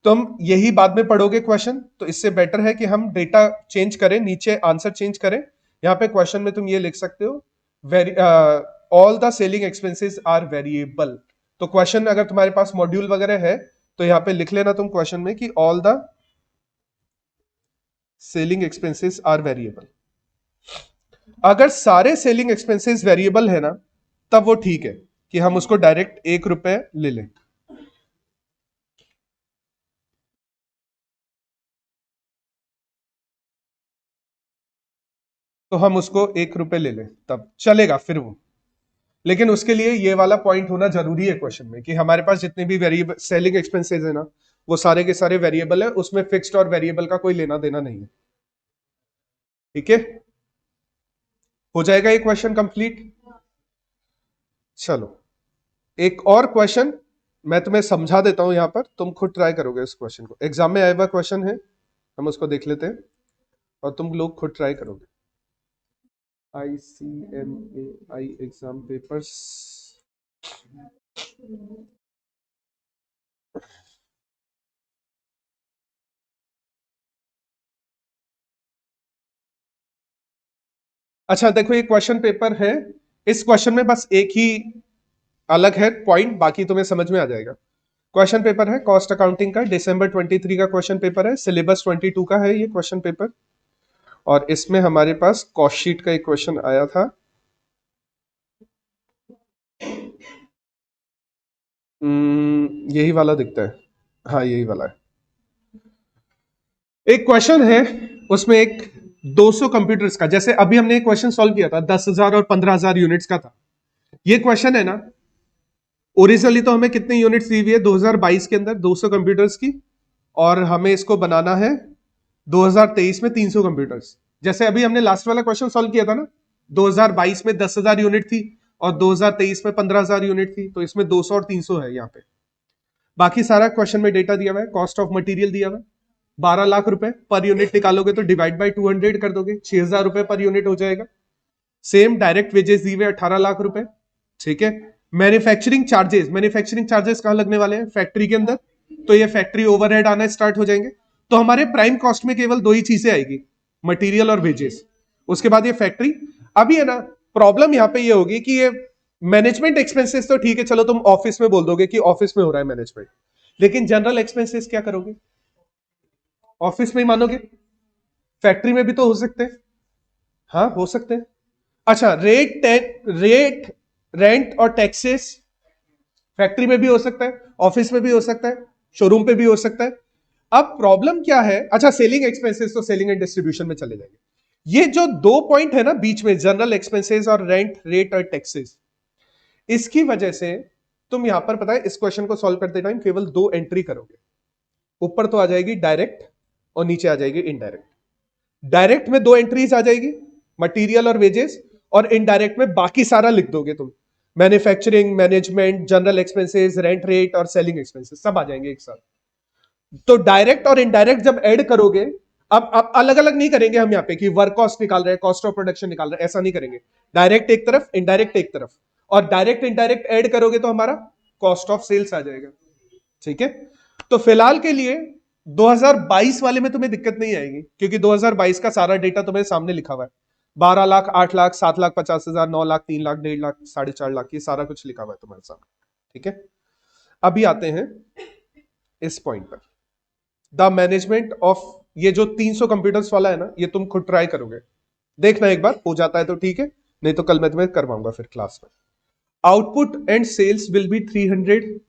तुम यही बाद में पढ़ोगे क्वेश्चन। तो इससे बेटर है कि हम डेटा चेंज करें, नीचे आंसर चेंज करें। यहां पे क्वेश्चन में तुम ये लिख सकते हो, all the selling expenses are variable. तो क्वेश्चन अगर तुम्हारे पास मॉड्यूल वगैरह है तो यहां पे लिख लेना तुम क्वेश्चन में कि all the selling expenses are variable. अगर सारे सेलिंग एक्सपेंसेस वेरिएबल है ना तब वो ठीक है कि हम उसको डायरेक्ट 1 रुपए ले लें। तो हम उसको 1 रुपए ले लें तब चलेगा फिर वो। लेकिन उसके लिए ये वाला पॉइंट होना जरूरी है क्वेश्चन में कि हमारे पास जितने भी वेरिएबल सेलिंग एक्सपेंसेस है ना वो सारे के सारे वेरिएबल है, उसमें फिक्स्ड और वेरिएबल का कोई लेना देना नहीं है। ठीक है, हो जाएगा ये क्वेश्चन कंप्लीट। चलो एक और क्वेश्चन मैं तुम्हें समझा देता हूं, यहां पर तुम खुद ट्राई करोगे इस क्वेश्चन को, एग्जाम में आया हुआ क्वेश्चन है, हम उसको देख लेते हैं और तुम लोग खुद ट्राई करोगे। ICMAI exam papers. अच्छा देखो ये क्वेश्चन पेपर है, इस क्वेश्चन में बस एक ही अलग है पॉइंट, बाकी तुम्हें समझ में आ जाएगा। क्वेश्चन पेपर है कॉस्ट अकाउंटिंग का, दिसंबर 23 का क्वेश्चन पेपर है, सिलेबस 22 का है ये क्वेश्चन पेपर। और इसमें हमारे पास कॉस्ट शीट का एक क्वेश्चन आया था। यही वाला दिखता है, हाँ यही वाला है। एक क्वेश्चन है उसमें एक 200 कंप्यूटर्स का, जैसे अभी हमने एक क्वेश्चन सॉल्व किया था 10,000 और 15,000 यूनिट्स का था। ये क्वेश्चन है ना, ओरिजिनली तो हमें कितनी यूनिट्स दी हुई है 2022 के अंदर 200 कंप्यूटर्स की, और हमें इसको बनाना है 2023 में 300 कंप्यूटर्स। जैसे अभी हमने लास्ट वाला क्वेश्चन सॉल्व किया था ना, 2022 में 10,000 यूनिट थी और 2023 में 15,000 यूनिट थी, तो इसमें 200 और 300 है यहाँ पे। बाकी सारा क्वेश्चन में डेटा दिया हुआ है, कॉस्ट ऑफ मटेरियल दिया हुआ है 12 लाख रुपए, पर यूनिट निकालोगे तो डिवाइड बाय 200 कर दोगे, 6,000 रुपए पर यूनिट हो जाएगा। सेम डायरेक्ट वेजेस दी हुए 18 लाख रुपए। ठीक है, मैन्युफैक्चरिंग चार्जेस कहां लगने वाले हैं, फैक्ट्री के अंदर, तो ये फैक्ट्री ओवरहेड आना स्टार्ट हो जाएंगे। तो हमारे प्राइम कॉस्ट में केवल दो ही चीजें आएगी, मटेरियल और वेजेस, उसके बाद ये फैक्ट्री। अभी है ना प्रॉब्लम यहां पे ये होगी कि ये मैनेजमेंट एक्सपेंसेस तो ठीक है, चलो तुम ऑफिस में बोल दोगे कि ऑफिस में हो रहा है मैनेजमेंट, लेकिन जनरल एक्सपेंसेस क्या करोगे, ऑफिस में ही मानोगे, फैक्ट्री में भी तो हो सकते हैं। हाँ हो सकते हैं। अच्छा रेट रेंट और टैक्सेस फैक्ट्री में भी हो सकता है, ऑफिस में भी हो सकता है, शोरूम पे भी हो सकता है। अब प्रॉब्लम क्या है, अच्छा सेलिंग एक्सपेंसेस तो सेलिंग एंड डिस्ट्रीब्यूशन में चले जाएंगे। ये जो दो पॉइंट है ना बीच में, जनरल एक्सपेंसेस और रेंट रेट और टैक्सेस, इसकी वजह से तुम यहां पर पता है इस क्वेश्चन को सॉल्व करते टाइम केवल दो एंट्री करोगे, ऊपर तो आ जाएगी डायरेक्ट और नीचे आ जाएगी इनडायरेक्ट। डायरेक्ट में दो एंट्रीज आ जाएगी, मटेरियल और वेजेस, और इनडायरेक्ट में बाकी सारा लिख दोगे तुम, manufacturing, management, general expenses, rent rate और सेलिंग एक्सपेंसेस सब आ जाएंगे एक साथ। तो डायरेक्ट और इनडायरेक्ट जब ऐड करोगे, अब अलग अलग नहीं करेंगे हम यहाँ पे कि वर्क कॉस्ट निकाल रहे हैं, कॉस्ट ऑफ प्रोडक्शन निकाल रहे हैं, ऐसा नहीं करेंगे। डायरेक्ट एक तरफ, इनडायरेक्ट एक तरफ, और डायरेक्ट इनडायरेक्ट ऐड करोगे तो हमारा कॉस्ट ऑफ सेल्स आ जाएगा। ठीक है, तो फिलहाल के लिए 2022 वाले में तुम्हें दिक्कत नहीं आएगी, क्योंकि 2022 का सारा डेटा तुम्हें सामने लिखा हुआ है। 12 लाख, 8 लाख, 7 लाख 50,000, 9 लाख, 3 लाख, 1.5 लाख, 4.5 लाख, ये सारा कुछ लिखा हुआ है तुम्हारे सामने। ठीक है, अभी आते हैं इस पॉइंट पर, द मैनेजमेंट ऑफ, ये जो 300 कंप्यूटर्स वाला है ना, ये तुम खुद ट्राई करोगे, देखना एक बार हो जाता है तो ठीक है, नहीं तो कल मैं तुम्हें करवाऊंगा फिर क्लास में। Output and sales will be 300।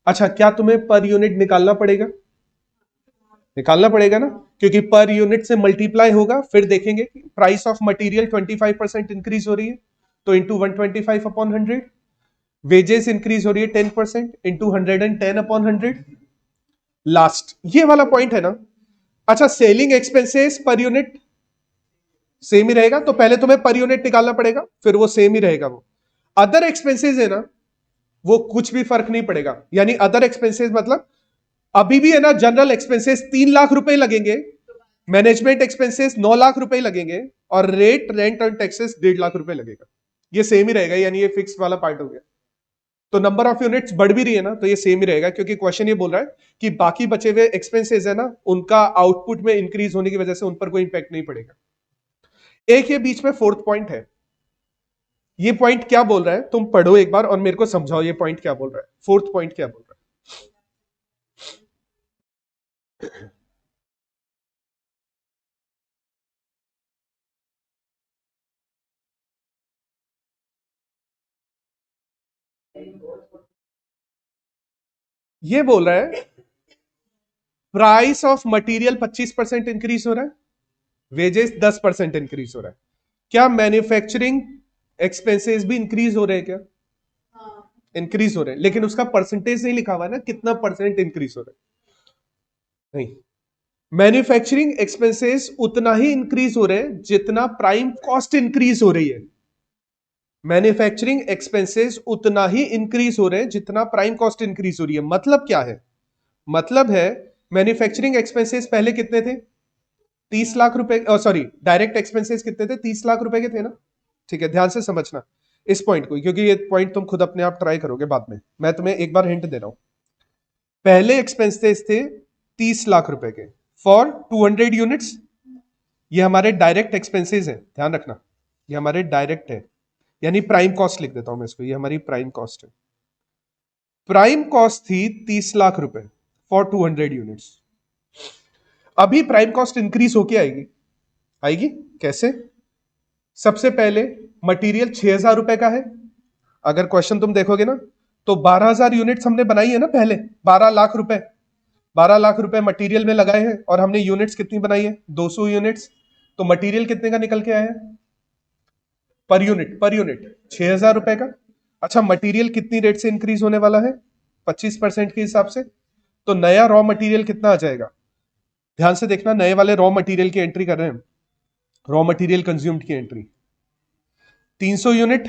अच्छा, क्या तुम्हें पर यूनिट निकालना पड़ेगा? निकालना पड़ेगा ना, क्योंकि पर यूनिट से मल्टीप्लाई होगा, फिर देखेंगे कि प्राइस ऑफ मटेरियल 25% इंक्रीज हो रही है, तो इंटू 125 अपॉन 100, वेजेस इंक्रीज हो रही है 10% इंटू 110 अपॉन 100। लास्ट ये वाला पॉइंट है ना। अच्छा, selling expenses per unit same ही रहेगा, तो पहले तुम्हें पर यूनिट निकालना पड़ेगा, फिर वो सेम ही रहेगा। वो अदर एक्सपेंसेस है ना, वो कुछ भी फर्क नहीं पड़ेगा। यानी अदर एक्सपेंसेस मतलब अभी भी है ना, जनरल एक्सपेंसेस 3 लाख रुपए लगेंगे, मैनेजमेंट एक्सपेंसेस 9 लाख रुपए लगेंगे, और रेट, रेंट और टैक्सेस 1.5 लाख रुपए लगेगा। ये सेम ही रहेगा, यानी ये फिक्स वाला पार्ट हो गया। तो नंबर ऑफ यूनिट्स बढ़ भी रही है ना, तो ये सेम ही रहेगा, क्योंकि क्वेश्चन ये बोल रहा है कि बाकी बचे हुए एक्सपेंसेस है ना, उनका आउटपुट में इंक्रीज होने की वजह से उन पर कोई इंपैक्ट नहीं पड़ेगा। एक ये बीच में फोर्थ पॉइंट है, ये पॉइंट क्या बोल रहा है तुम पढ़ो एक बार और मेरे को समझाओ, ये पॉइंट क्या बोल रहा है, फोर्थ पॉइंट क्या बोल रहा है। ये बोल रहा है प्राइस ऑफ मटेरियल 25% इंक्रीज हो रहा है, वेजेस 10% इंक्रीज हो रहा है। क्या मैन्युफैक्चरिंग एक्सपेंसेस भी इंक्रीज हो रहे हैं क्या? इंक्रीज हो रहे हैं, लेकिन उसका परसेंटेज नहीं लिखा हुआ है ना, कितना परसेंट इंक्रीज हो रहा है, नहीं। मैन्युफैक्चरिंग एक्सपेंसेस उतना ही इंक्रीज हो रहे हैं जितना प्राइम कॉस्ट इंक्रीज हो रही है। मैन्युफैक्चरिंग एक्सपेंसेस उतना ही इंक्रीज हो रहे हैं जितना प्राइम कॉस्ट इंक्रीज हो रही है। मतलब क्या है? मतलब है मैन्युफैक्चरिंग एक्सपेंसेस पहले कितने थे? 30 लाख रुपए, सॉरी, डायरेक्ट एक्सपेंसेस कितने थे? 30 लाख रुपए के थे ना। ठीक है, ध्यान से समझना इस पॉइंट को, क्योंकि ये पॉइंट तुम खुद अपने आप ट्राई करोगे बाद में, मैं तुम्हें एक बार हिंट दे रहा हूं। पहले एक्सपेंसेस थे 30 लाख रुपए के फॉर 200 यूनिट्स, ये हमारे डायरेक्ट एक्सपेंसेस हैं, ध्यान रखना, ये हमारे डायरेक्ट है, यानी प्राइम कॉस्ट लिख देता हूं मैं इसको, ये हमारी प्राइम कॉस्ट है। प्राइम कॉस्ट थी 30 लाख रुपए फॉर 200 यूनिट्स। अभी प्राइम कॉस्ट इंक्रीज होके आएगी, आएगी कैसे? सबसे पहले मटेरियल 6,000 रुपए का है, अगर क्वेश्चन तुम देखोगे ना, तो 12,000 यूनिट्स हमने बनाई है ना पहले, 12 लाख रुपए, 12 लाख रुपए मटेरियल में लगाए हैं, और हमने यूनिट्स कितनी बनाई है? 200 यूनिट्स। तो मटेरियल कितने का निकल के आया है पर यूनिट? पर यूनिट 6,000 रुपए का। अच्छा, मटेरियल कितनी रेट से इंक्रीज होने वाला है? 25% के हिसाब से। तो नया रॉ मटेरियल कितना आ जाएगा? ध्यान से देखना, नए वाले रॉ मटेरियल की एंट्री कर रहे हैं, रॉ मटेरियल कंज्यूम्ड की एंट्री, 300 यूनिट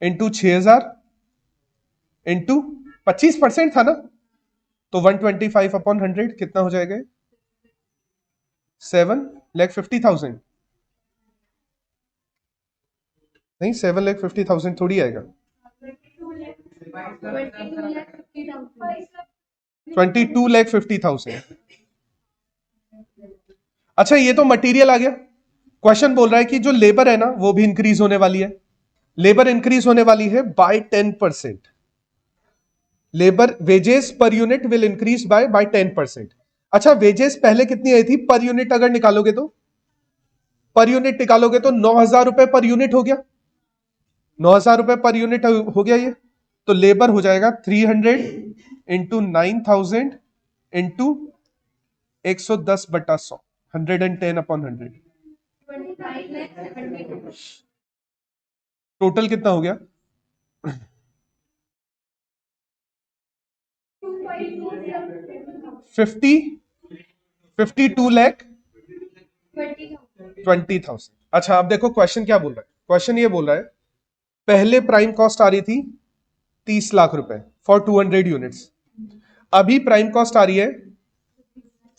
इंटू 6,000 इंटू 25% था ना, तो 125 अपॉन 100 कितना हो जाएगा? 7,50,000। नहीं, 7,50,000 थोड़ी आएगा, 22,50,000। अच्छा, ये तो मटेरियल आ गया। क्वेश्चन बोल रहा है कि जो लेबर है ना, वो भी इंक्रीज होने वाली है। लेबर इंक्रीज होने वाली है by 10%। Labour wages per unit will increase by 10%। अच्छा, वेजेस पहले कितनी आई थी पर यूनिट? अगर निकालोगे तो, पर यूनिट निकालोगे तो 9,000 रुपए पर यूनिट हो गया, 9,000 रुपए पर यूनिट हो गया ये। तो लेबर हो जाएगा 300 इंटू 9,000 इंटू 110/100, 110 अपॉन 100। टोटल कितना हो गया? 50, 52 लाख 20,000। अच्छा अब देखो क्वेश्चन क्या बोल रहा है। क्वेश्चन ये बोल रहा है पहले प्राइम कॉस्ट आ रही थी 30 लाख रुपए फॉर 200 यूनिट्स, अभी प्राइम कॉस्ट आ रही है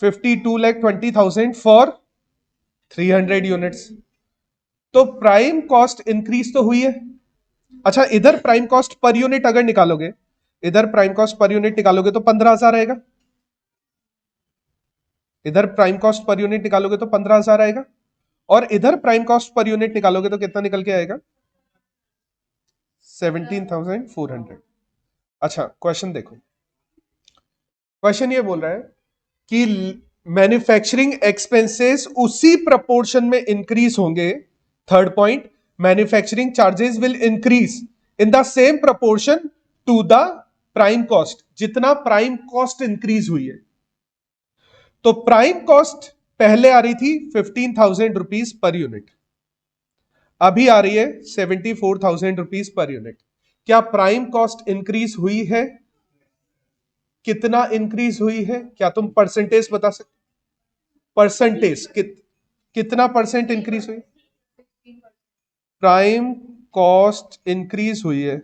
52,20,000 फॉर 300 यूनिट्स। तो प्राइम कॉस्ट इंक्रीज तो हुई है। अच्छा इधर प्राइम कॉस्ट पर यूनिट अगर निकालोगे, इधर प्राइम कॉस्ट पर यूनिट निकालोगे तो 15,000 आएगा। इधर प्राइम कॉस्ट पर यूनिट निकालोगे तो 15,000 आएगा, और इधर प्राइम कॉस्ट पर यूनिट निकालोगे तो कितना निकल के आएगा? 17,400। अच्छा क्वेश्चन देखो, क्वेश्चन ये बोल रहा है कि मैन्युफैक्चरिंग एक्सपेंसेस उसी प्रपोर्शन में इंक्रीज होंगे। Third point, manufacturing charges will increase in the same proportion to the prime cost, जितना प्राइम कॉस्ट इंक्रीज हुई है। तो प्राइम कॉस्ट पहले आ रही थी 15,000 रुपीज पर यूनिट, अभी आ रही है 74,000 रुपीज पर यूनिट। क्या प्राइम कॉस्ट इंक्रीज हुई है? कितना इंक्रीज हुई है? क्या तुम परसेंटेज बता सकते? परसेंटेज कितना परसेंट इंक्रीज हुई? प्राइम कॉस्ट इंक्रीज हुई है,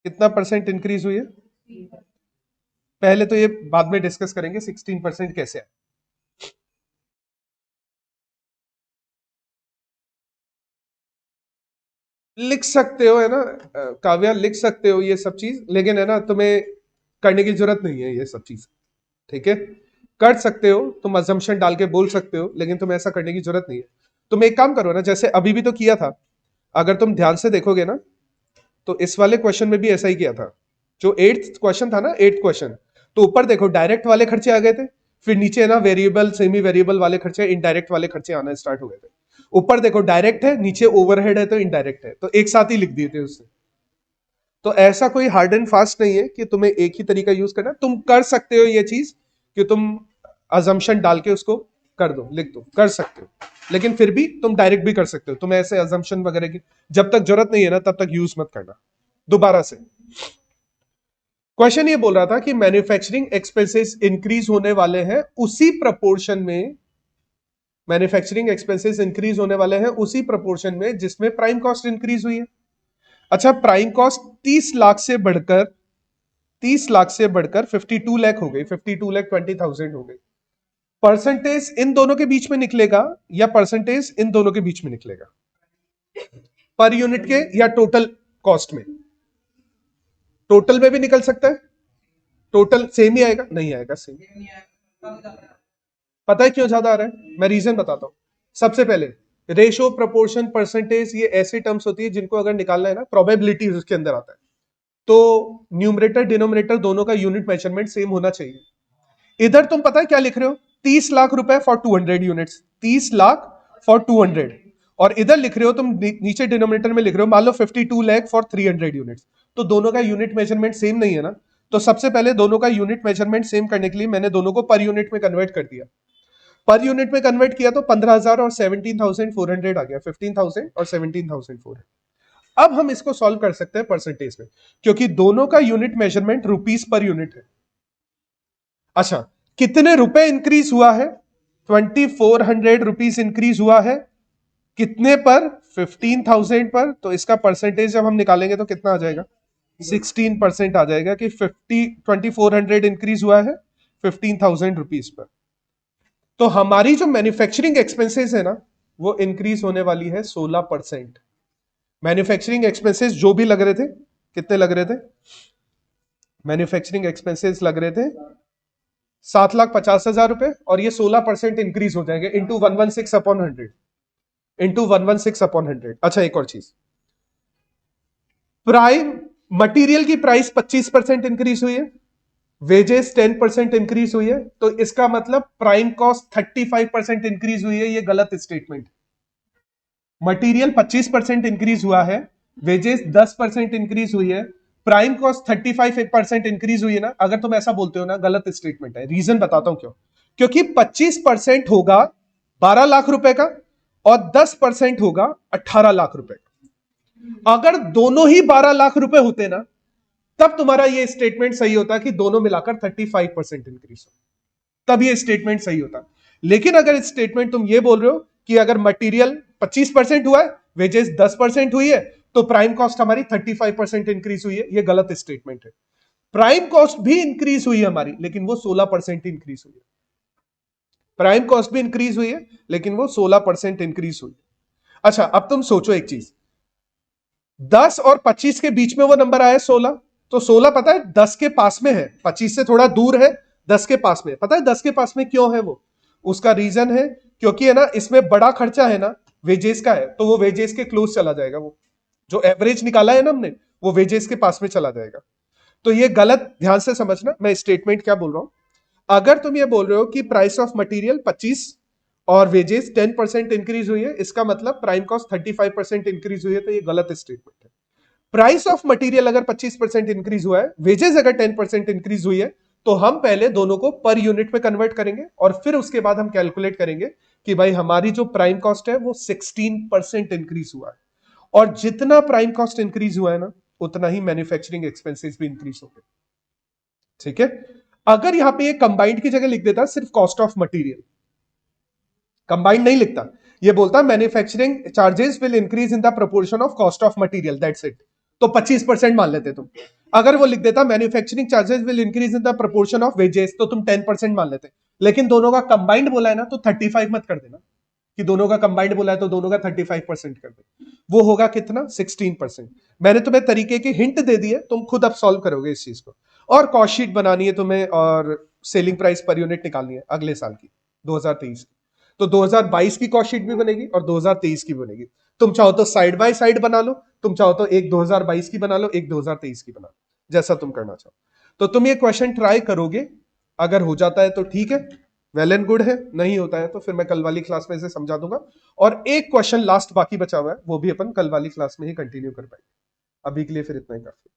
कितना परसेंट इंक्रीज हुई है? पहले तो ये बाद में डिस्कस करेंगे 16% कैसे है। लिख सकते हो है ना काव्या, लिख सकते हो ये सब चीज, लेकिन है ना तुम्हें करने की जरूरत नहीं है ये सब चीज। ठीक है, कर सकते हो तुम, अजम्पशन डाल के बोल सकते हो, लेकिन तुम्हें ऐसा करने की जरूरत नहीं है। तुम एक काम करो ना, जैसे अभी भी तो किया था, अगर तुम ध्यान से देखोगे ना तो इस वाले क्वेश्चन में भी ऐसा ही किया था। जो 8th क्वेश्चन था ना, 8th क्वेश्चन, तो ऊपर देखो डायरेक्ट वाले खर्चे आ गए थे, फिर नीचे है ना वेरिएबल सेमी वेरिएबल वाले खर्चे, इनडायरेक्ट वाले खर्चे आना स्टार्ट हो गए थे। ऊपर देखो डायरेक्ट है, नीचे ओवरहेड है तो इनडायरेक्ट है, तो एक साथ ही लिख दिए थे उससे। तो ऐसा कोई हार्ड एंड फास्ट नहीं है कि तुम्हें एक ही तरीका यूज करना। तुम कर सकते हो ये चीज कि तुम अजम्पशन डाल के उसको कर दो, लिख दो, कर सकते हो, लेकिन फिर भी तुम डायरेक्ट भी कर सकते हो। तुम ऐसे अजम्पशन वगैरह की जब तक जरूरत नहीं है ना तब तक यूज मत करना। दोबारा से क्वेश्चन ये बोल रहा था कि मैन्युफैक्चरिंग एक्सपेंसेस इंक्रीज होने वाले हैं उसी प्रपोर्शन में, मैन्युफैक्चरिंग एक्सपेंसेस इंक्रीज होने वाले हैं उसी प्रपोर्शन में जिसमें प्राइम कॉस्ट इंक्रीज हुई है। अच्छा प्राइम कॉस्ट 30 लाख से बढ़कर 52 लाख हो गई, 52,20,000 हो गई। परसेंटेज इन दोनों के बीच में निकलेगा या परसेंटेज इन दोनों के बीच में निकलेगा? पर यूनिट के या टोटल कॉस्ट में? टोटल में भी निकल सकता है, टोटल सेम ही आएगा, नहीं आएगा सेम। पता है क्यों ज्यादा आ रहा है? मैं रीजन बताता हूं। सबसे पहले रेशो, प्रोपोर्शन, परसेंटेज, ये ऐसी टर्म्स होती है जिनको अगर निकालना है ना, प्रोबेबिलिटी उसके अंदर आता है। तो न्यूमरेटर डिनोमिनेटर दोनों का यूनिट मेजरमेंट सेम होना चाहिए। इधर तुम पता है क्या लिख रहे हो? 30 लाख रुपए फॉर 200 यूनिट्स, 30 लाख फॉर 200, और इधर लिख रहे हो तुम नीचे डिनोमिनेटर में लिख रहे हो मान लो 52 लाख फॉर 300 यूनिट्स। तो दोनों का यूनिट मेजरमेंट सेम नहीं है ना। तो सबसे पहले दोनों का यूनिट मेजरमेंट सेम करने के लिए मैंने दोनों को पर यूनिट में कन्वर्ट कर दिया। पर यूनिट में कन्वर्ट किया तो 15,000 और 17,400 आ गया, 15,000 और 17,400। अब हम इसको सॉल्व कर सकते हैं परसेंटेज में, क्योंकि दोनों का unit measurement rupees per unit है। अच्छा कितने रुपए इंक्रीज हुआ है? 2,400 रुपीज इंक्रीज हुआ है, कितने पर? 15,000 पर। तो इसका परसेंटेज जब हम निकालेंगे तो कितना आ जाएगा? 16% आ जाएगा कि 2,400 इंक्रीज हुआ है 15,000 रुपीज पर। तो हमारी जो मैन्युफैक्चरिंग एक्सपेंसेस है ना, वो इंक्रीज होने वाली है 16%। मैन्युफैक्चरिंग एक्सपेंसेस जो भी लग रहे थे, कितने लग रहे थे? मैन्युफैक्चरिंग एक्सपेंसेस लग रहे थे 7,50,000 रुपए, और ये 16% इंक्रीज हो जाएंगे इंटू 116 अपॉन 100, इंटू 116 अपॉन 100। अच्छा एक और चीज, प्राइम मटेरियल की प्राइस 25% इंक्रीज हुई है, वेजेस 10% इंक्रीज हुई है, तो इसका मतलब प्राइम कॉस्ट 35% इंक्रीज हुई है। ये गलत स्टेटमेंट। मटेरियल 25% इंक्रीज हुआ है, वेजेस 10% इंक्रीज हुई है, प्राइम कॉस्ट 35% इंक्रीज हुई है ना। अगर तुम ऐसा बोलते हो ना, गलत स्टेटमेंट है। रीजन बताता हूं क्यों। क्योंकि 25% होगा 12 लाख रुपए का और 10% होगा 18 लाख रुपए का। अगर दोनों ही 12 लाख रुपए होते ना, तब तुम्हारा ये स्टेटमेंट सही होता कि दोनों मिलाकर 35% इंक्रीज हो, तब ये स्टेटमेंट सही होता। लेकिन अगर स्टेटमेंट तुम ये बोल रहे हो कि अगर मटेरियल 25% हुआ है, वेजेस 10% हुई है, तो प्राइम कॉस्ट हमारी 35% इंक्रीज हुई है, ये गलत स्टेटमेंट है। प्राइम कॉस्ट भी इंक्रीज हुई है हमारी, लेकिन वो 16% इंक्रीज हुई है। प्राइम कॉस्ट भी इंक्रीज हुई है, लेकिन वो 16% इंक्रीज हुई है। अच्छा, अब तुम सोचो एक चीज, 10 और 25 के बीच में वो नंबर आया 16, तो 16 पता है 10 के पास में है, 25 से थोड़ा दूर है, 10 के पास में। पता है 10 के पास में क्यों है वो? उसका रीजन है क्योंकि है ना, इसमें बड़ा खर्चा है ना, वेजेस का है, तो वो वेजेस के क्लोज चला जाएगा। वो जो एवरेज निकाला है ना हमने, वो वेजेस के पास में चला जाएगा। तो ये गलत, ध्यान से समझना मैं स्टेटमेंट क्या बोल रहा हूं। अगर तुम ये बोल रहे हो कि प्राइस ऑफ मटेरियल 25 और वेजेस 10% इंक्रीज हुई है, इसका मतलब प्राइम कॉस्ट 35% इंक्रीज हुई है, तो ये गलत स्टेटमेंट है। प्राइस ऑफ मटेरियल अगर 25% इंक्रीज हुआ है, वेजेस अगर 10% इंक्रीज हुई है, तो हम पहले दोनों को पर यूनिट में कन्वर्ट करेंगे और फिर उसके बाद हम कैलकुलेट करेंगे कि भाई हमारी जो प्राइम कॉस्ट है वो 16% इंक्रीज हुआ है। और जितना प्राइम कॉस्ट इंक्रीज हुआ है ना, उतना ही मैन्युफैक्चरिंग एक्सपेंसेस भी इंक्रीज हो गए। ठीक है, अगर यहां पे ये कंबाइंड की जगह लिख देता सिर्फ कॉस्ट ऑफ मटेरियल, कंबाइंड नहीं लिखता, ये बोलता manufacturing charges will increase in the proportion of cost of material, that's it, तो 25% मान लेते तुम। अगर वो लिख देता manufacturing charges will increase in the proportion of wages, तो तुम 10% मान लेते। लेकिन दोनों का कंबाइंड बोला है ना, तो 35 मत कर देना कि दोनों का कंबाइंड बोला है तो दोनों का 35% कर दे। वो होगा कितना? 16%। मैंने तुम्हें तरीके की हिंट दे दी है, तुम खुद अब सॉल्व करोगे इस चीज को। और कॉस्ट शीट बनानी है तुम्हें, और सेलिंग प्राइस पर यूनिट निकालनी है अगले साल की, 2023 की। तो 2022 की कॉस्ट शीट भी बनेगी और 2023 की बनेगी। तुम चाहो तो साइड बाय साइड बना लो, तुम चाहो तो एक 2022 की बना लो, एक 2023 की बना लो, जैसा तुम करना चाहो। तो तुम ये क्वेश्चन ट्राई करोगे, अगर हो जाता है तो ठीक है, वेल एंड गुड है, नहीं होता है तो फिर मैं कल वाली क्लास में इसे समझा दूंगा। और एक क्वेश्चन लास्ट बाकी बचा हुआ है, वो भी अपन कल वाली क्लास में ही कंटिन्यू कर पाएंगे। अभी के लिए फिर इतना ही काफी।